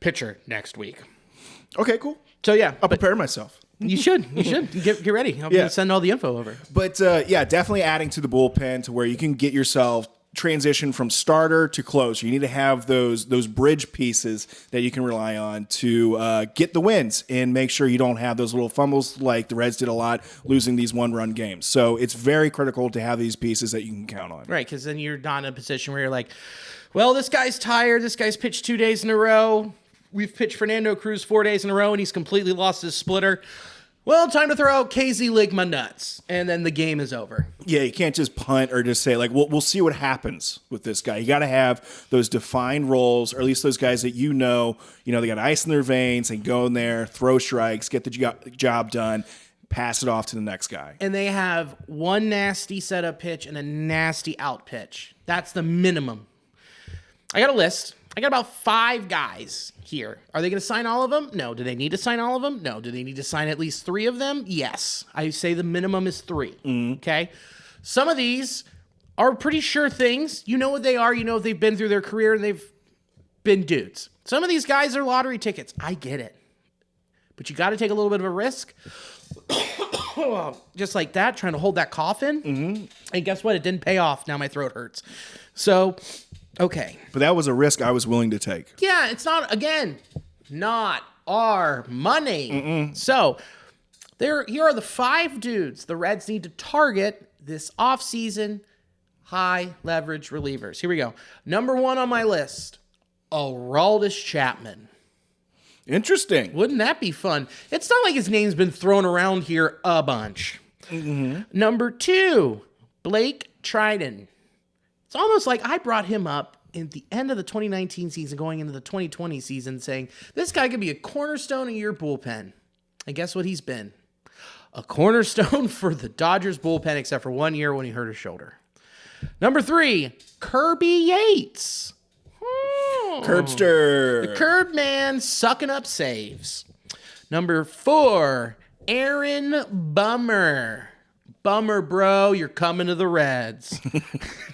pitcher next week. Okay, cool. So yeah, I'll prepare myself. You should. Get ready. I'm going to send all the info over. But definitely adding to the bullpen to where you can get yourself transition from starter to closer. You need to have those bridge pieces that you can rely on to get the wins and make sure you don't have those little fumbles like the Reds did a lot, losing these one-run games. So it's very critical to have these pieces that you can count on. Right, because then you're not in a position where you're like, well, this guy's tired. This guy's pitched 2 days in a row. We've pitched Fernando Cruz 4 days in a row, and he's completely lost his splitter. Well, time to throw out KZ Ligma nuts, and then the game is over. Yeah, you can't just punt or just say, like, we'll see what happens with this guy. You got to have those defined roles, or at least those guys that they got ice in their veins, and go in there, throw strikes, get the job done, pass it off to the next guy. And they have one nasty setup pitch and a nasty out pitch. That's the minimum. I got a list. I got about 5 guys here. Are they going to sign all of them? No. Do they need to sign all of them? No. Do they need to sign at least 3 of them? Yes. I say the minimum is 3. Okay. Some of these are pretty sure things. You know what they are. You know what they've been through their career, and they've been dudes. Some of these guys are lottery tickets. I get it. But you got to take a little bit of a risk. Just like that, trying to hold that cough in. Mm-hmm. And guess what? It didn't pay off. Now my throat hurts. So... okay. But that was a risk I was willing to take. Yeah, it's not our money. Mm-mm. So, here are the 5 dudes the Reds need to target this offseason, high leverage relievers. Here we go. Number 1 on my list, Aroldis Chapman. Interesting. Wouldn't that be fun? It's not like his name's been thrown around here a bunch. Mm-hmm. Number 2, Blake Triton. It's almost like I brought him up in the end of the 2019 season, going into the 2020 season, saying, this guy could be a cornerstone in your bullpen. And guess what he's been? A cornerstone for the Dodgers bullpen, except for 1 year when he hurt his shoulder. Number 3, Kirby Yates. Curbster. The curb man sucking up saves. Number 4, Aaron Bummer. Bummer, bro, you're coming to the Reds.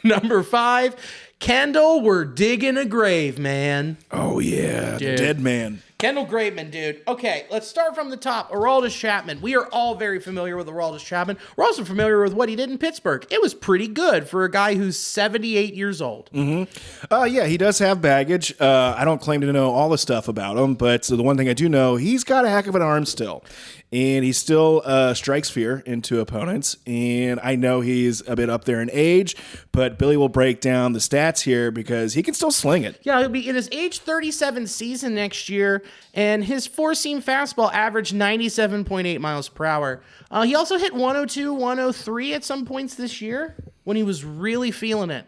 Number 5, Kendall, we're digging a grave, man. Oh, yeah. Dude. The dead man. Kendall Graveman, dude. Okay, let's start from the top. Aroldis Chapman. We are all very familiar with Aroldis Chapman. We're also familiar with what he did in Pittsburgh. It was pretty good for a guy who's 78 years old. Mm-hmm. Yeah, he does have baggage. I don't claim to know all the stuff about him, but the one thing I do know, he's got a heck of an arm still. And he still strikes fear into opponents. And I know he's a bit up there in age, but Billy will break down the stats here because he can still sling it. Yeah, he'll be in his age 37 season next year, and his 4-seam fastball averaged 97.8 miles per hour. He also hit 102, 103 at some points this year when he was really feeling it.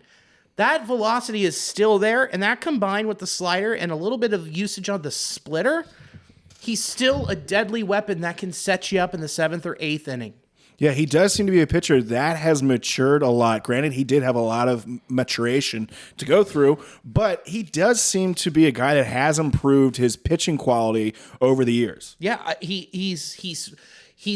That velocity is still there, and that combined with the slider and a little bit of usage on the splitter, he's still a deadly weapon that can set you up in the 7th or 8th inning. Yeah, he does seem to be a pitcher that has matured a lot. Granted, he did have a lot of maturation to go through, but he does seem to be a guy that has improved his pitching quality over the years. Yeah, he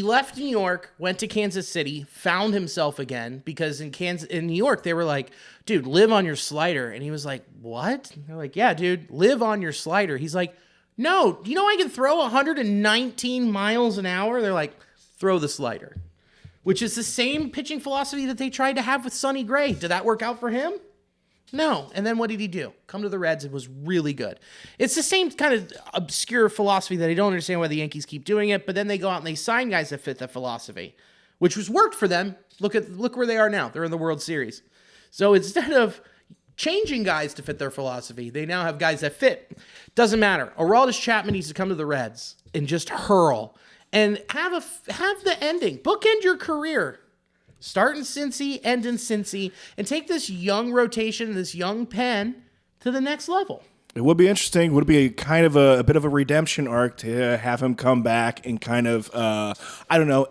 left New York, went to Kansas City, found himself again because in New York they were like, "Dude, live on your slider," and he was like, "What?" And they're like, "Yeah, dude, live on your slider." He's like, "No, you know I can throw 119 miles an hour." They're like, "Throw the slider." Which is the same pitching philosophy that they tried to have with Sonny Gray. Did that work out for him? No. And then what did he do? Come to the Reds. It was really good. It's the same kind of obscure philosophy that I don't understand why the Yankees keep doing it, but then they go out and they sign guys that fit that philosophy, which was worked for them. Look where they are now. They're in the World Series. So instead of changing guys to fit their philosophy, they now have guys that fit. Doesn't matter. Aroldis Chapman needs to come to the Reds and just hurl. And have the ending. Bookend your career. Start in Cincy, end in Cincy, and take this young rotation, this young pen to the next level. It would be interesting. Would be kind of a bit of a redemption arc to have him come back and kind of,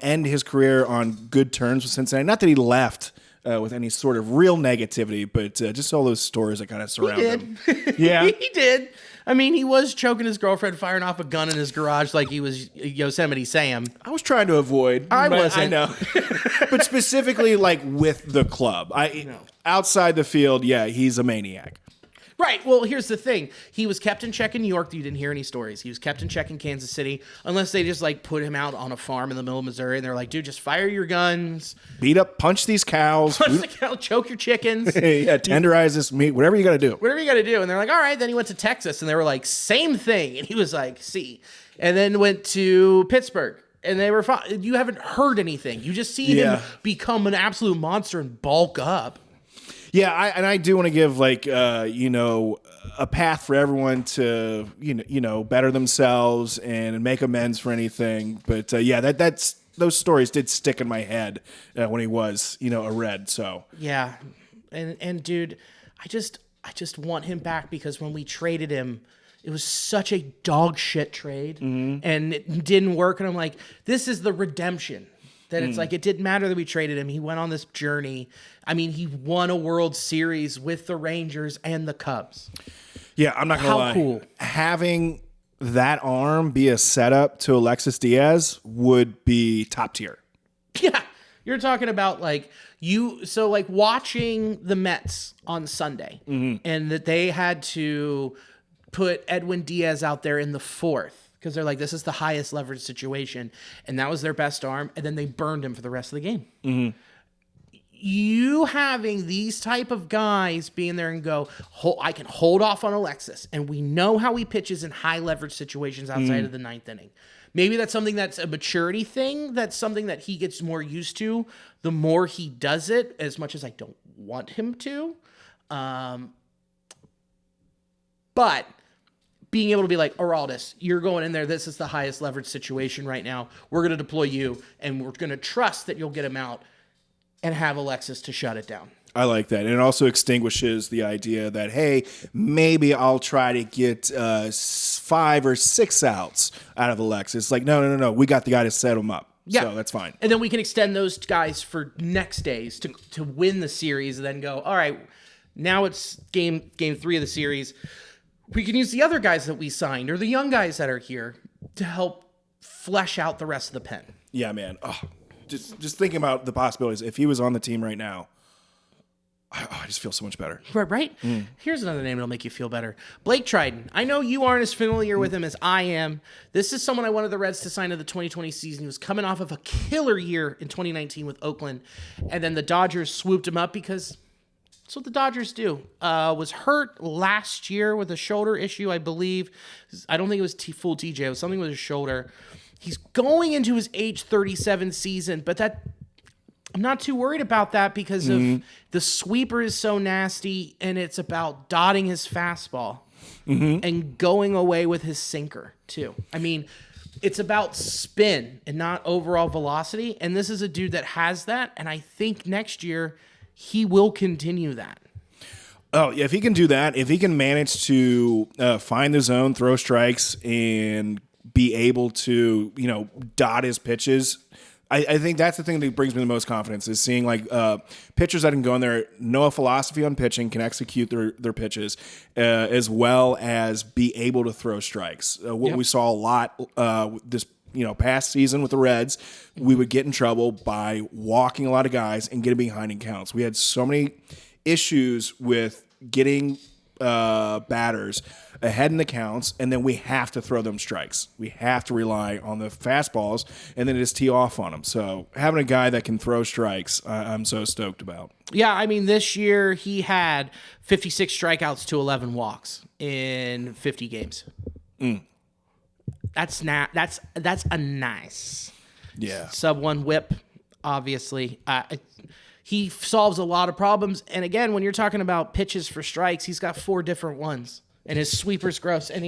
end his career on good terms with Cincinnati. Not that he left with any sort of real negativity, but just all those stories that kind of surround him. Yeah, he did. I mean, he was choking his girlfriend, firing off a gun in his garage like he was Yosemite Sam. I was trying to avoid. I wasn't. I know. But specifically, like, with the club. Outside the field, yeah, he's a maniac. Right. Well, here's the thing. He was kept in check in New York. You didn't hear any stories. He was kept in check in Kansas City, unless they just like put him out on a farm in the middle of Missouri, and they're like, dude, just fire your guns. Beat up, punch these cows. Punch the cow, choke your chickens. Yeah, tenderize this meat, whatever you got to do. Whatever you got to do. And they're like, all right. Then he went to Texas, and they were like, same thing. And he was like, see. And then went to Pittsburgh. And they were fine. You haven't heard anything. You just see him become an absolute monster and bulk up. Yeah, I do want to give a path for everyone to better themselves and make amends for anything. But that's those stories did stick in my head when he was a Red. So yeah, and dude, I just want him back because when we traded him, it was such a dog shit trade, and it didn't work. And I'm like, this is the redemption. That it's like, it didn't matter that we traded him. He went on this journey. I mean, he won a World Series with the Rangers and the Cubs. Yeah, I'm not going to lie. How cool. Having that arm be a setup to Alexis Diaz would be top tier. Yeah. You're talking about watching the Mets on Sunday and that they had to put Edwin Diaz out there in the fourth. Because they're like, this is the highest leverage situation. And that was their best arm. And then they burned him for the rest of the game. Mm-hmm. You having these type of guys being there and go, I can hold off on Alexis. And we know how he pitches in high leverage situations outside of the ninth inning. Maybe that's something that's a maturity thing. That's something that he gets more used to the more he does it, as much as I don't want him to. But being able to be like, Araldis, you're going in there. This is the highest leverage situation right now. We're going to deploy you, and we're going to trust that you'll get him out and have Alexis to shut it down. I like that. And it also extinguishes the idea that, hey, maybe I'll try to get 5 or 6 outs out of Alexis. Like, no. We got the guy to set him up. Yeah. So that's fine. And then we can extend those guys for next days to win the series and then go, all right, now it's game 3 of the series. We can use the other guys that we signed or the young guys that are here to help flesh out the rest of the pen. Yeah, man. Oh, just thinking about the possibilities. If he was on the team right now, I just feel so much better. Right? Here's another name that'll make you feel better. Blake Triton. I know you aren't as familiar with him as I am. This is someone I wanted the Reds to sign to the 2020 season. He was coming off of a killer year in 2019 with Oakland. And then the Dodgers swooped him up because that's what the Dodgers do. Was hurt last year with a shoulder issue, I believe. I don't think it was full TJ. It was something with his shoulder. He's going into his age 37 season, but I'm not too worried about that because of the sweeper is so nasty, and it's about dotting his fastball and going away with his sinker too. I mean, it's about spin and not overall velocity, and this is a dude that has that, and I think next year he will continue that. Oh, yeah, if he can do that, if he can manage to find the zone, throw strikes, and be able to, dot his pitches, I think that's the thing that brings me the most confidence is seeing like pitchers that can go in there, know a philosophy on pitching, can execute their pitches, as well as be able to throw strikes. We saw a lot this past season with the Reds, we would get in trouble by walking a lot of guys and getting behind in counts. We had so many issues with getting batters ahead in the counts, and then we have to throw them strikes. We have to rely on the fastballs and then just tee off on them. So having a guy that can throw strikes, I'm so stoked about. Yeah, I mean, this year he had 56 strikeouts to 11 walks in 50 games. That's a nice sub-1 whip, obviously. He solves a lot of problems. And again, when you're talking about pitches for strikes, he's got 4 different ones. And his sweeper's gross. And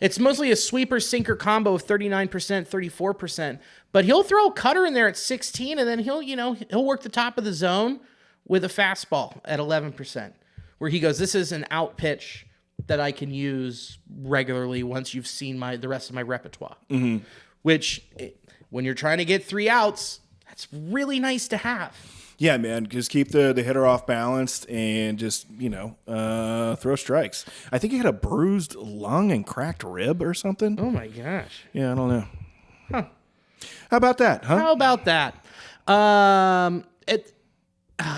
it's mostly a sweeper sinker combo of 39%, 34%. But he'll throw a cutter in there at 16, and then he'll work the top of the zone with a fastball at 11%. Where he goes, this is an out pitch that I can use regularly once you've seen the rest of my repertoire. Mm-hmm. Which, when you're trying to get 3 outs, that's really nice to have. Yeah, man, just keep the hitter off balanced and just, throw strikes. I think he had a bruised lung and cracked rib or something. Oh, my gosh. Yeah, I don't know. Huh. How about that, huh? How about that?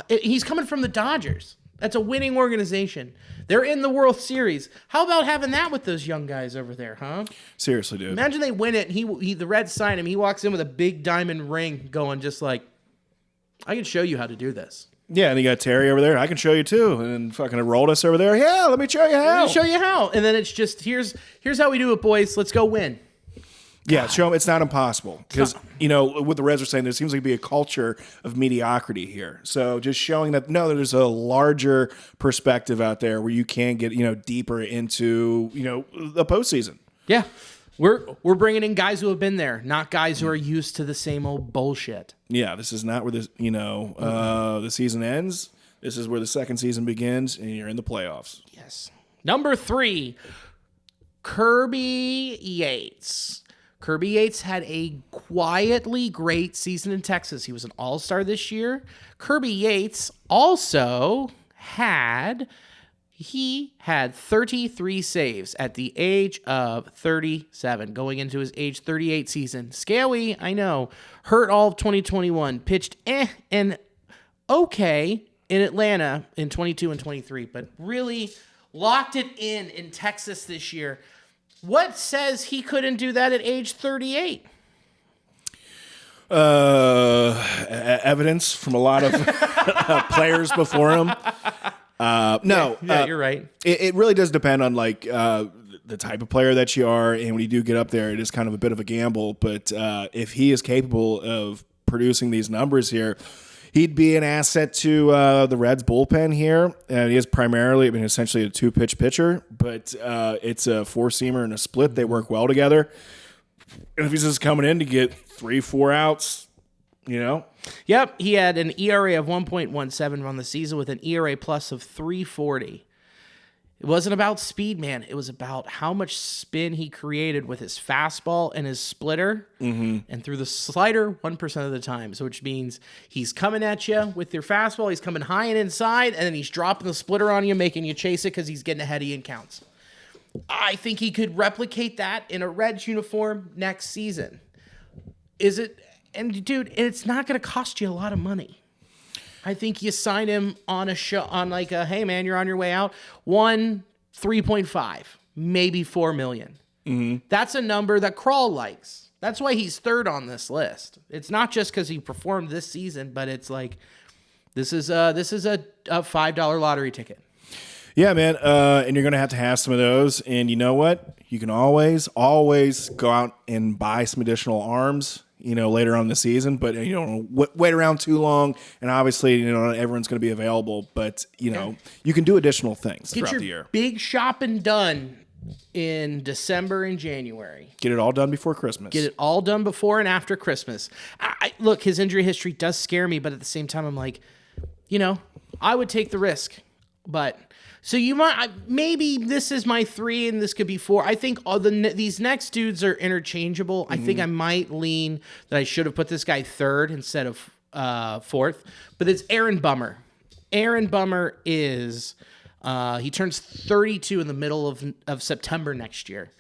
He's coming from the Dodgers. That's a winning organization. They're in the World Series. How about having that with those young guys over there, huh? Seriously, dude. Imagine they win it, and the Reds sign him. He walks in with a big diamond ring going just like, I can show you how to do this. Yeah, and you got Terry over there. I can show you too. And fucking Aroldis over there. Yeah, let me show you how. Let me show you how. And then it's just, here's how we do it, boys. Let's go win. Yeah, show them it's not impossible. Because, what the Reds are saying, there seems like to be a culture of mediocrity here. So just showing that, no, there's a larger perspective out there where you can get, deeper into, the postseason. Yeah. We're bringing in guys who have been there, not guys who are used to the same old bullshit. Yeah, this is not where the season ends. This is where the second season begins, and you're in the playoffs. Yes. Number 3, Kirby Yates. Kirby Yates had a quietly great season in Texas. He was an all-star this year. Kirby Yates also had 33 saves at the age of 37, going into his age 38 season. Scally, I know, hurt all of 2021, pitched and okay in Atlanta in 22 and 23, but really locked it in Texas this year. What says he couldn't do that at age 38? Evidence from a lot of players before him. No, you're right. It really does depend on the type of player that you are, and when you do get up there, it is kind of a bit of a gamble. But if he is capable of producing these numbers here, he'd be an asset to the Reds bullpen here. He is primarily, essentially a 2-pitch pitcher, but it's a 4-seamer and a split. They work well together. And if he's just coming in to get 3-4 outs, Yep, he had an ERA of 1.17 on the season with an ERA plus of 3.40. It wasn't about speed, man. It was about how much spin he created with his fastball and his splitter, and through the slider 1% of the time. So which means he's coming at you with your fastball, he's coming high and inside, and then he's dropping the splitter on you, making you chase it because he's getting ahead of you in counts. I think he could replicate that in a Reds uniform next season. Is it? And dude, it's not going to cost you a lot of money. I think you sign him on a show, on hey man, you're on your way out. 3.5, maybe $4 million. Mm-hmm. That's a number that Crawl likes. That's why he's third on this list. It's not just because he performed this season, but it's this is a $5 lottery ticket. Yeah, man. And you're going to have some of those. And you know what? You can always go out and buy some additional arms, later on in the season. But you don't wait around too long. And obviously, not everyone's going to be available. But, you can do additional things throughout the year. Big shopping done in December and January. Get it all done before Christmas. Get it all done before and after Christmas. Look, his injury history does scare me. But at the same time, I'm I would take the risk. But... So you might, maybe this is my 3 and this could be 4. I think these next dudes are interchangeable. I think I might lean that I should have put this guy 3rd instead of 4th. But it's Aaron Bummer. Aaron Bummer is, he turns 32 in the middle of September next year.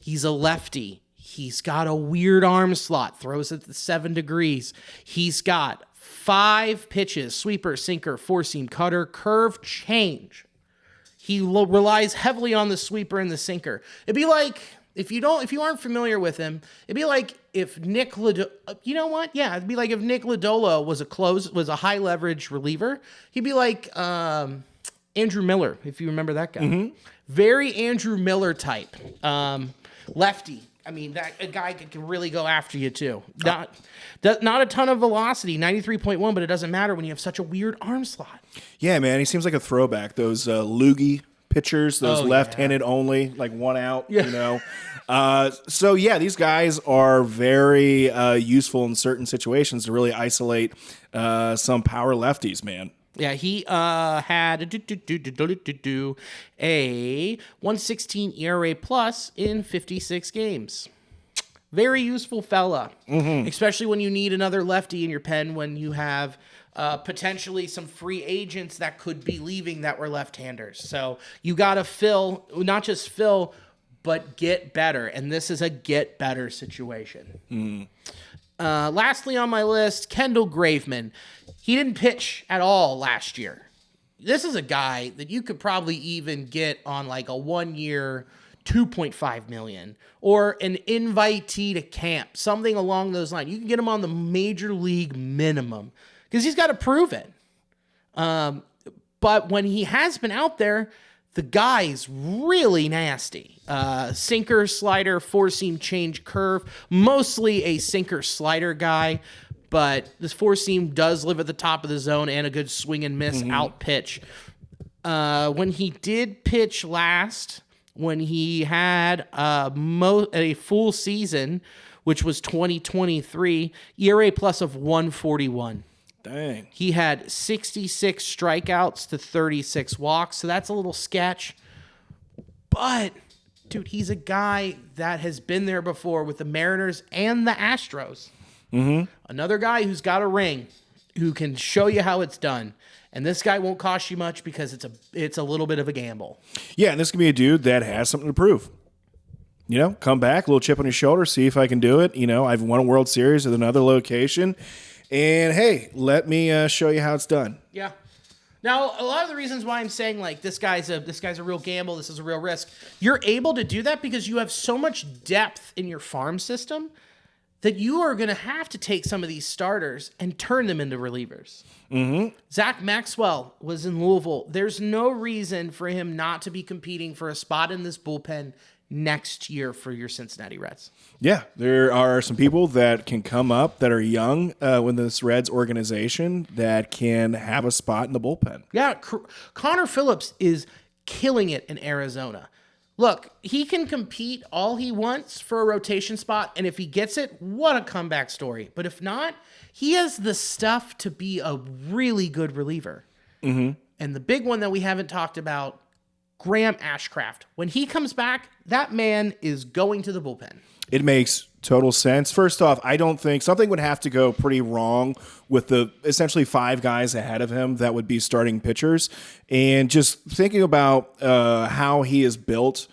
He's a lefty. He's got a weird arm slot, throws at the 7 degrees. He's got 5 pitches, sweeper, sinker, 4-seam, cutter, curve, change. He relies heavily on the sweeper and the sinker. It'd be like, if you aren't familiar with him, it'd be like if Nick it'd be like if Nick Lodolo was a high leverage reliever. He'd be like Andrew Miller, if you remember that guy. Mm-hmm. Very Andrew Miller type. Lefty. That a guy can really go after you too. Not a ton of velocity, 93.1, but it doesn't matter when you have such a weird arm slot. Yeah, man, he seems like a throwback. Those loogie pitchers, those left-handed only, like one out, Yeah. you know. So yeah, these guys are very useful in certain situations to really isolate some power lefties, man. Yeah, he had a 116 ERA plus in 56 games. Very useful fella, especially when you need another lefty in your pen when you have potentially some free agents that could be leaving that were left-handers. So you got to not just fill, but get better. And this is a get better situation. Lastly on my list, Kendall Graveman. He didn't pitch at all last year. This is a guy that you could probably even get on like a 1 year, $2.5 million, or an invitee to camp, something along those lines. You can get him on the major league minimum because he's got to prove it. But when he has been out there, the guy's really nasty. Sinker, slider, four-seam change curve, mostly a sinker slider guy, but this four-seam does live at the top of the zone and a good swing and miss out pitch. When he did pitch last, when he had a full season, which was 2023, ERA plus of 141. Dang. He had 66 strikeouts to 36 walks, so that's a little sketch. But, dude, he's a guy that has been there before with the Mariners and the Astros. Another guy who's got a ring, who can show you how it's done. And this guy won't cost you much because it's a little bit of a gamble. Yeah, and this can be a dude that has something to prove. You know, come back, a little chip on your shoulder, see if I can do it. You know, I've won a World Series at another location. And, hey, let me show you how it's done. Yeah. Now, a lot of the reasons why I'm saying, like, this guy's a real gamble, this is a real risk, you're able to do that because you have so much depth in your farm system that you are going to have to take some of these starters and turn them into relievers. Zach Maxwell was in Louisville. There's no reason for him not to be competing for a spot in this bullpen next year for your Cincinnati Reds. Yeah, there are some people that can come up that are young in this Reds organization that can have a spot in the bullpen. Yeah, Connor Phillips is killing it in Arizona. Look, he can compete all he wants for a rotation spot, and if he gets it, what a comeback story. But if not, he has the stuff to be a really good reliever. And the big one that we haven't talked about, Graham Ashcraft. When he comes back, that man is going to the bullpen. It makes total sense. First off, I don't think something would have to go pretty wrong with the essentially 5 guys ahead of him that would be starting pitchers. And just thinking about how he is built,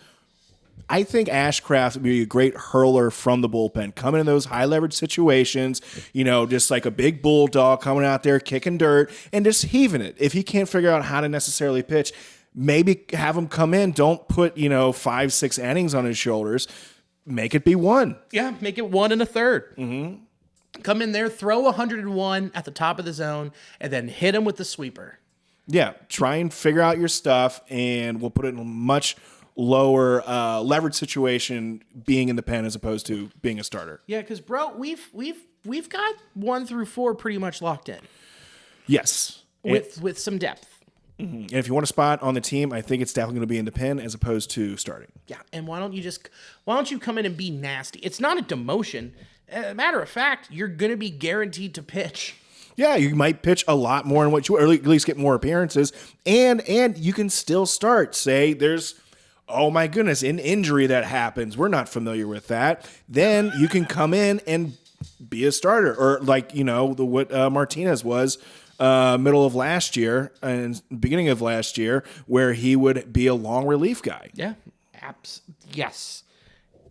I think Ashcraft would be a great hurler from the bullpen, coming in those high leverage situations, you know, just like a big bulldog coming out there kicking dirt and just heaving it. If he can't figure out how to necessarily pitch, maybe have him come in. Don't put, 5-6 innings on his shoulders. Make it be 1. Yeah, make it 1 1/3. Come in there, throw 101 at the top of the zone, and then hit him with the sweeper. Yeah, try and figure out your stuff, and we'll put it in a much lower leverage situation, being in the pen as opposed to being a starter. Yeah, because bro, we've got 1 through 4 pretty much locked in. Yes, with some depth. And if you want a spot on the team, I think it's definitely going to be in the pen as opposed to starting. Yeah, and why don't you come in and be nasty? It's not a demotion. Matter of fact, you're going to be guaranteed to pitch. Yeah, you might pitch a lot more than what you, or at least get more appearances, and you can still start. Say there's, oh my goodness, an injury that happens. We're not familiar with that. Then you can come in and be a starter, or like what Martinez was. Middle of last year and beginning of last year, where he would be a long relief guy. Yeah, yes,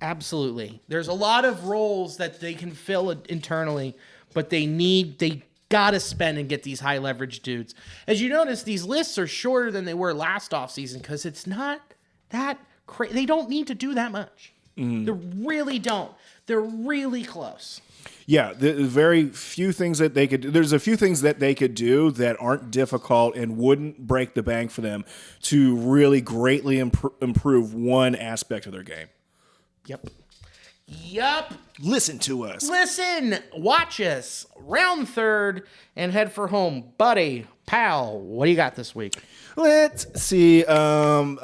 absolutely. There's a lot of roles that they can fill internally, but they gotta spend and get these high leverage dudes. As you notice, these lists are shorter than they were last offseason because it's not that crazy. They don't need to do that much. They really don't. They're really close. Yeah, the very few things that they could do. There's a few things that they could do that aren't difficult and wouldn't break the bank for them to really greatly improve one aspect of their game. Yup. Listen to us. Listen. Watch us. Round third and head for home. Buddy. Pal, what do you got this week? Let's see.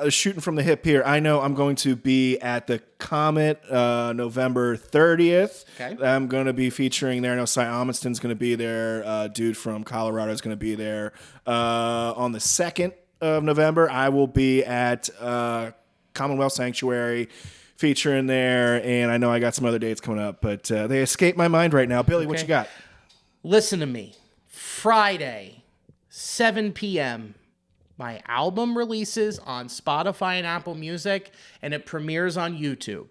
Shooting from the hip here. I know I'm going to be at the Comet November 30th. Okay. I'm going to be featuring there. I know Cy Amundsen's going to be there. Dude from Colorado is going to be there. On the 2nd of November, I will be at Commonwealth Sanctuary featuring there. And I know I got some other dates coming up, but they escape my mind right now. Billy, what you got? Listen to me. Friday, 7 p.m., my album releases on Spotify and Apple Music, and it premieres on YouTube.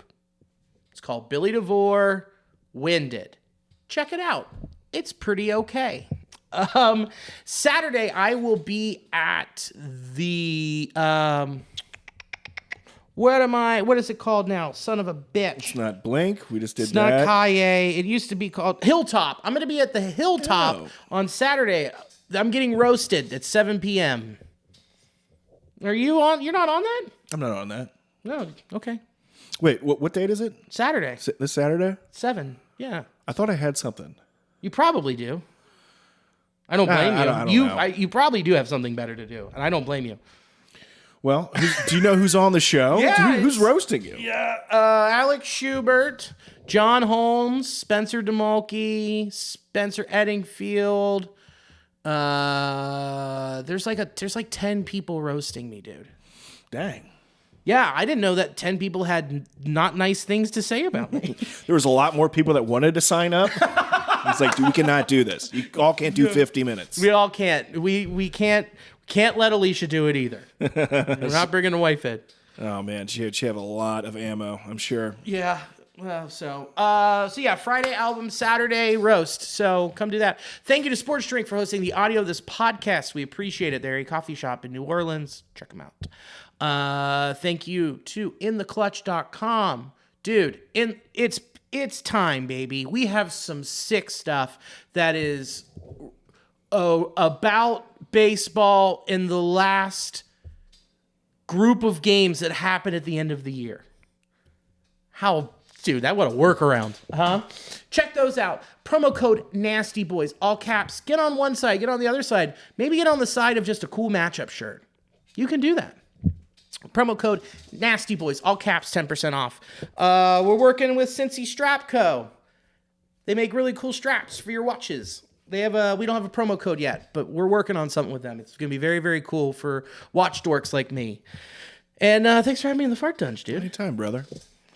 It's called Billy DeVore, Winded. Check it out. It's pretty okay. Saturday, I will be at the... what is it called now? Son of a bitch. It's not Blink. We just did It's not that. Kaye. It used to be called Hilltop. I'm going to be at the Hilltop on Saturday. I'm getting roasted at 7 p.m. Are you on? You're not on that? I'm not on that. No. Okay. Wait, what date is it? Saturday. This Saturday? 7. Yeah. I thought I had something. You probably do. I don't blame you. I don't know. You probably do have something better to do, and I don't blame you. Well, do you know who's on the show? Yeah, Who's roasting you? Yeah. Alex Schubert, John Holmes, Spencer DeMulkey, Spencer Eddingfield. There's like 10 people roasting me, dude. Dang. Yeah, I didn't know that 10 people had not nice things to say about me. There was a lot more people that wanted to sign up. It's like, dude, we cannot do this. You all can't do 50 minutes. We all can't. We can't let Alicia do it either. We're not bringing a wife in. Oh, man. She have a lot of ammo, I'm sure. Yeah. Well, so yeah, Friday album, Saturday roast. So come do that. Thank you to Sports Drink for hosting the audio of this podcast. We appreciate it. They're a coffee shop in New Orleans. Check them out. Thank you to intheclutch.com. Dude, it's time, baby. We have some sick stuff that is about baseball in the last group of games that happen at the end of the year. Dude, that what a workaround. Check those out. Promo code Nasty Boys, all caps. Get on one side, get on the other side. Maybe get on the side of just a cool matchup shirt. You can do that. Promo code Nasty Boys, all caps, 10% off. We're working with Cincy Strap Co. They make really cool straps for your watches. We don't have a promo code yet, but we're working on something with them. It's going to be very, very cool for watch dorks like me. And thanks for having me in the Fart Dunge, dude. Anytime, brother.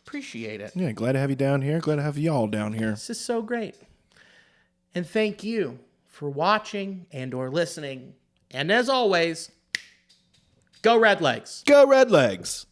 Appreciate it. Yeah, glad to have you down here. Glad to have y'all down here. This is so great. And thank you for watching and or listening. And as always, go Red Legs. Go Red Legs.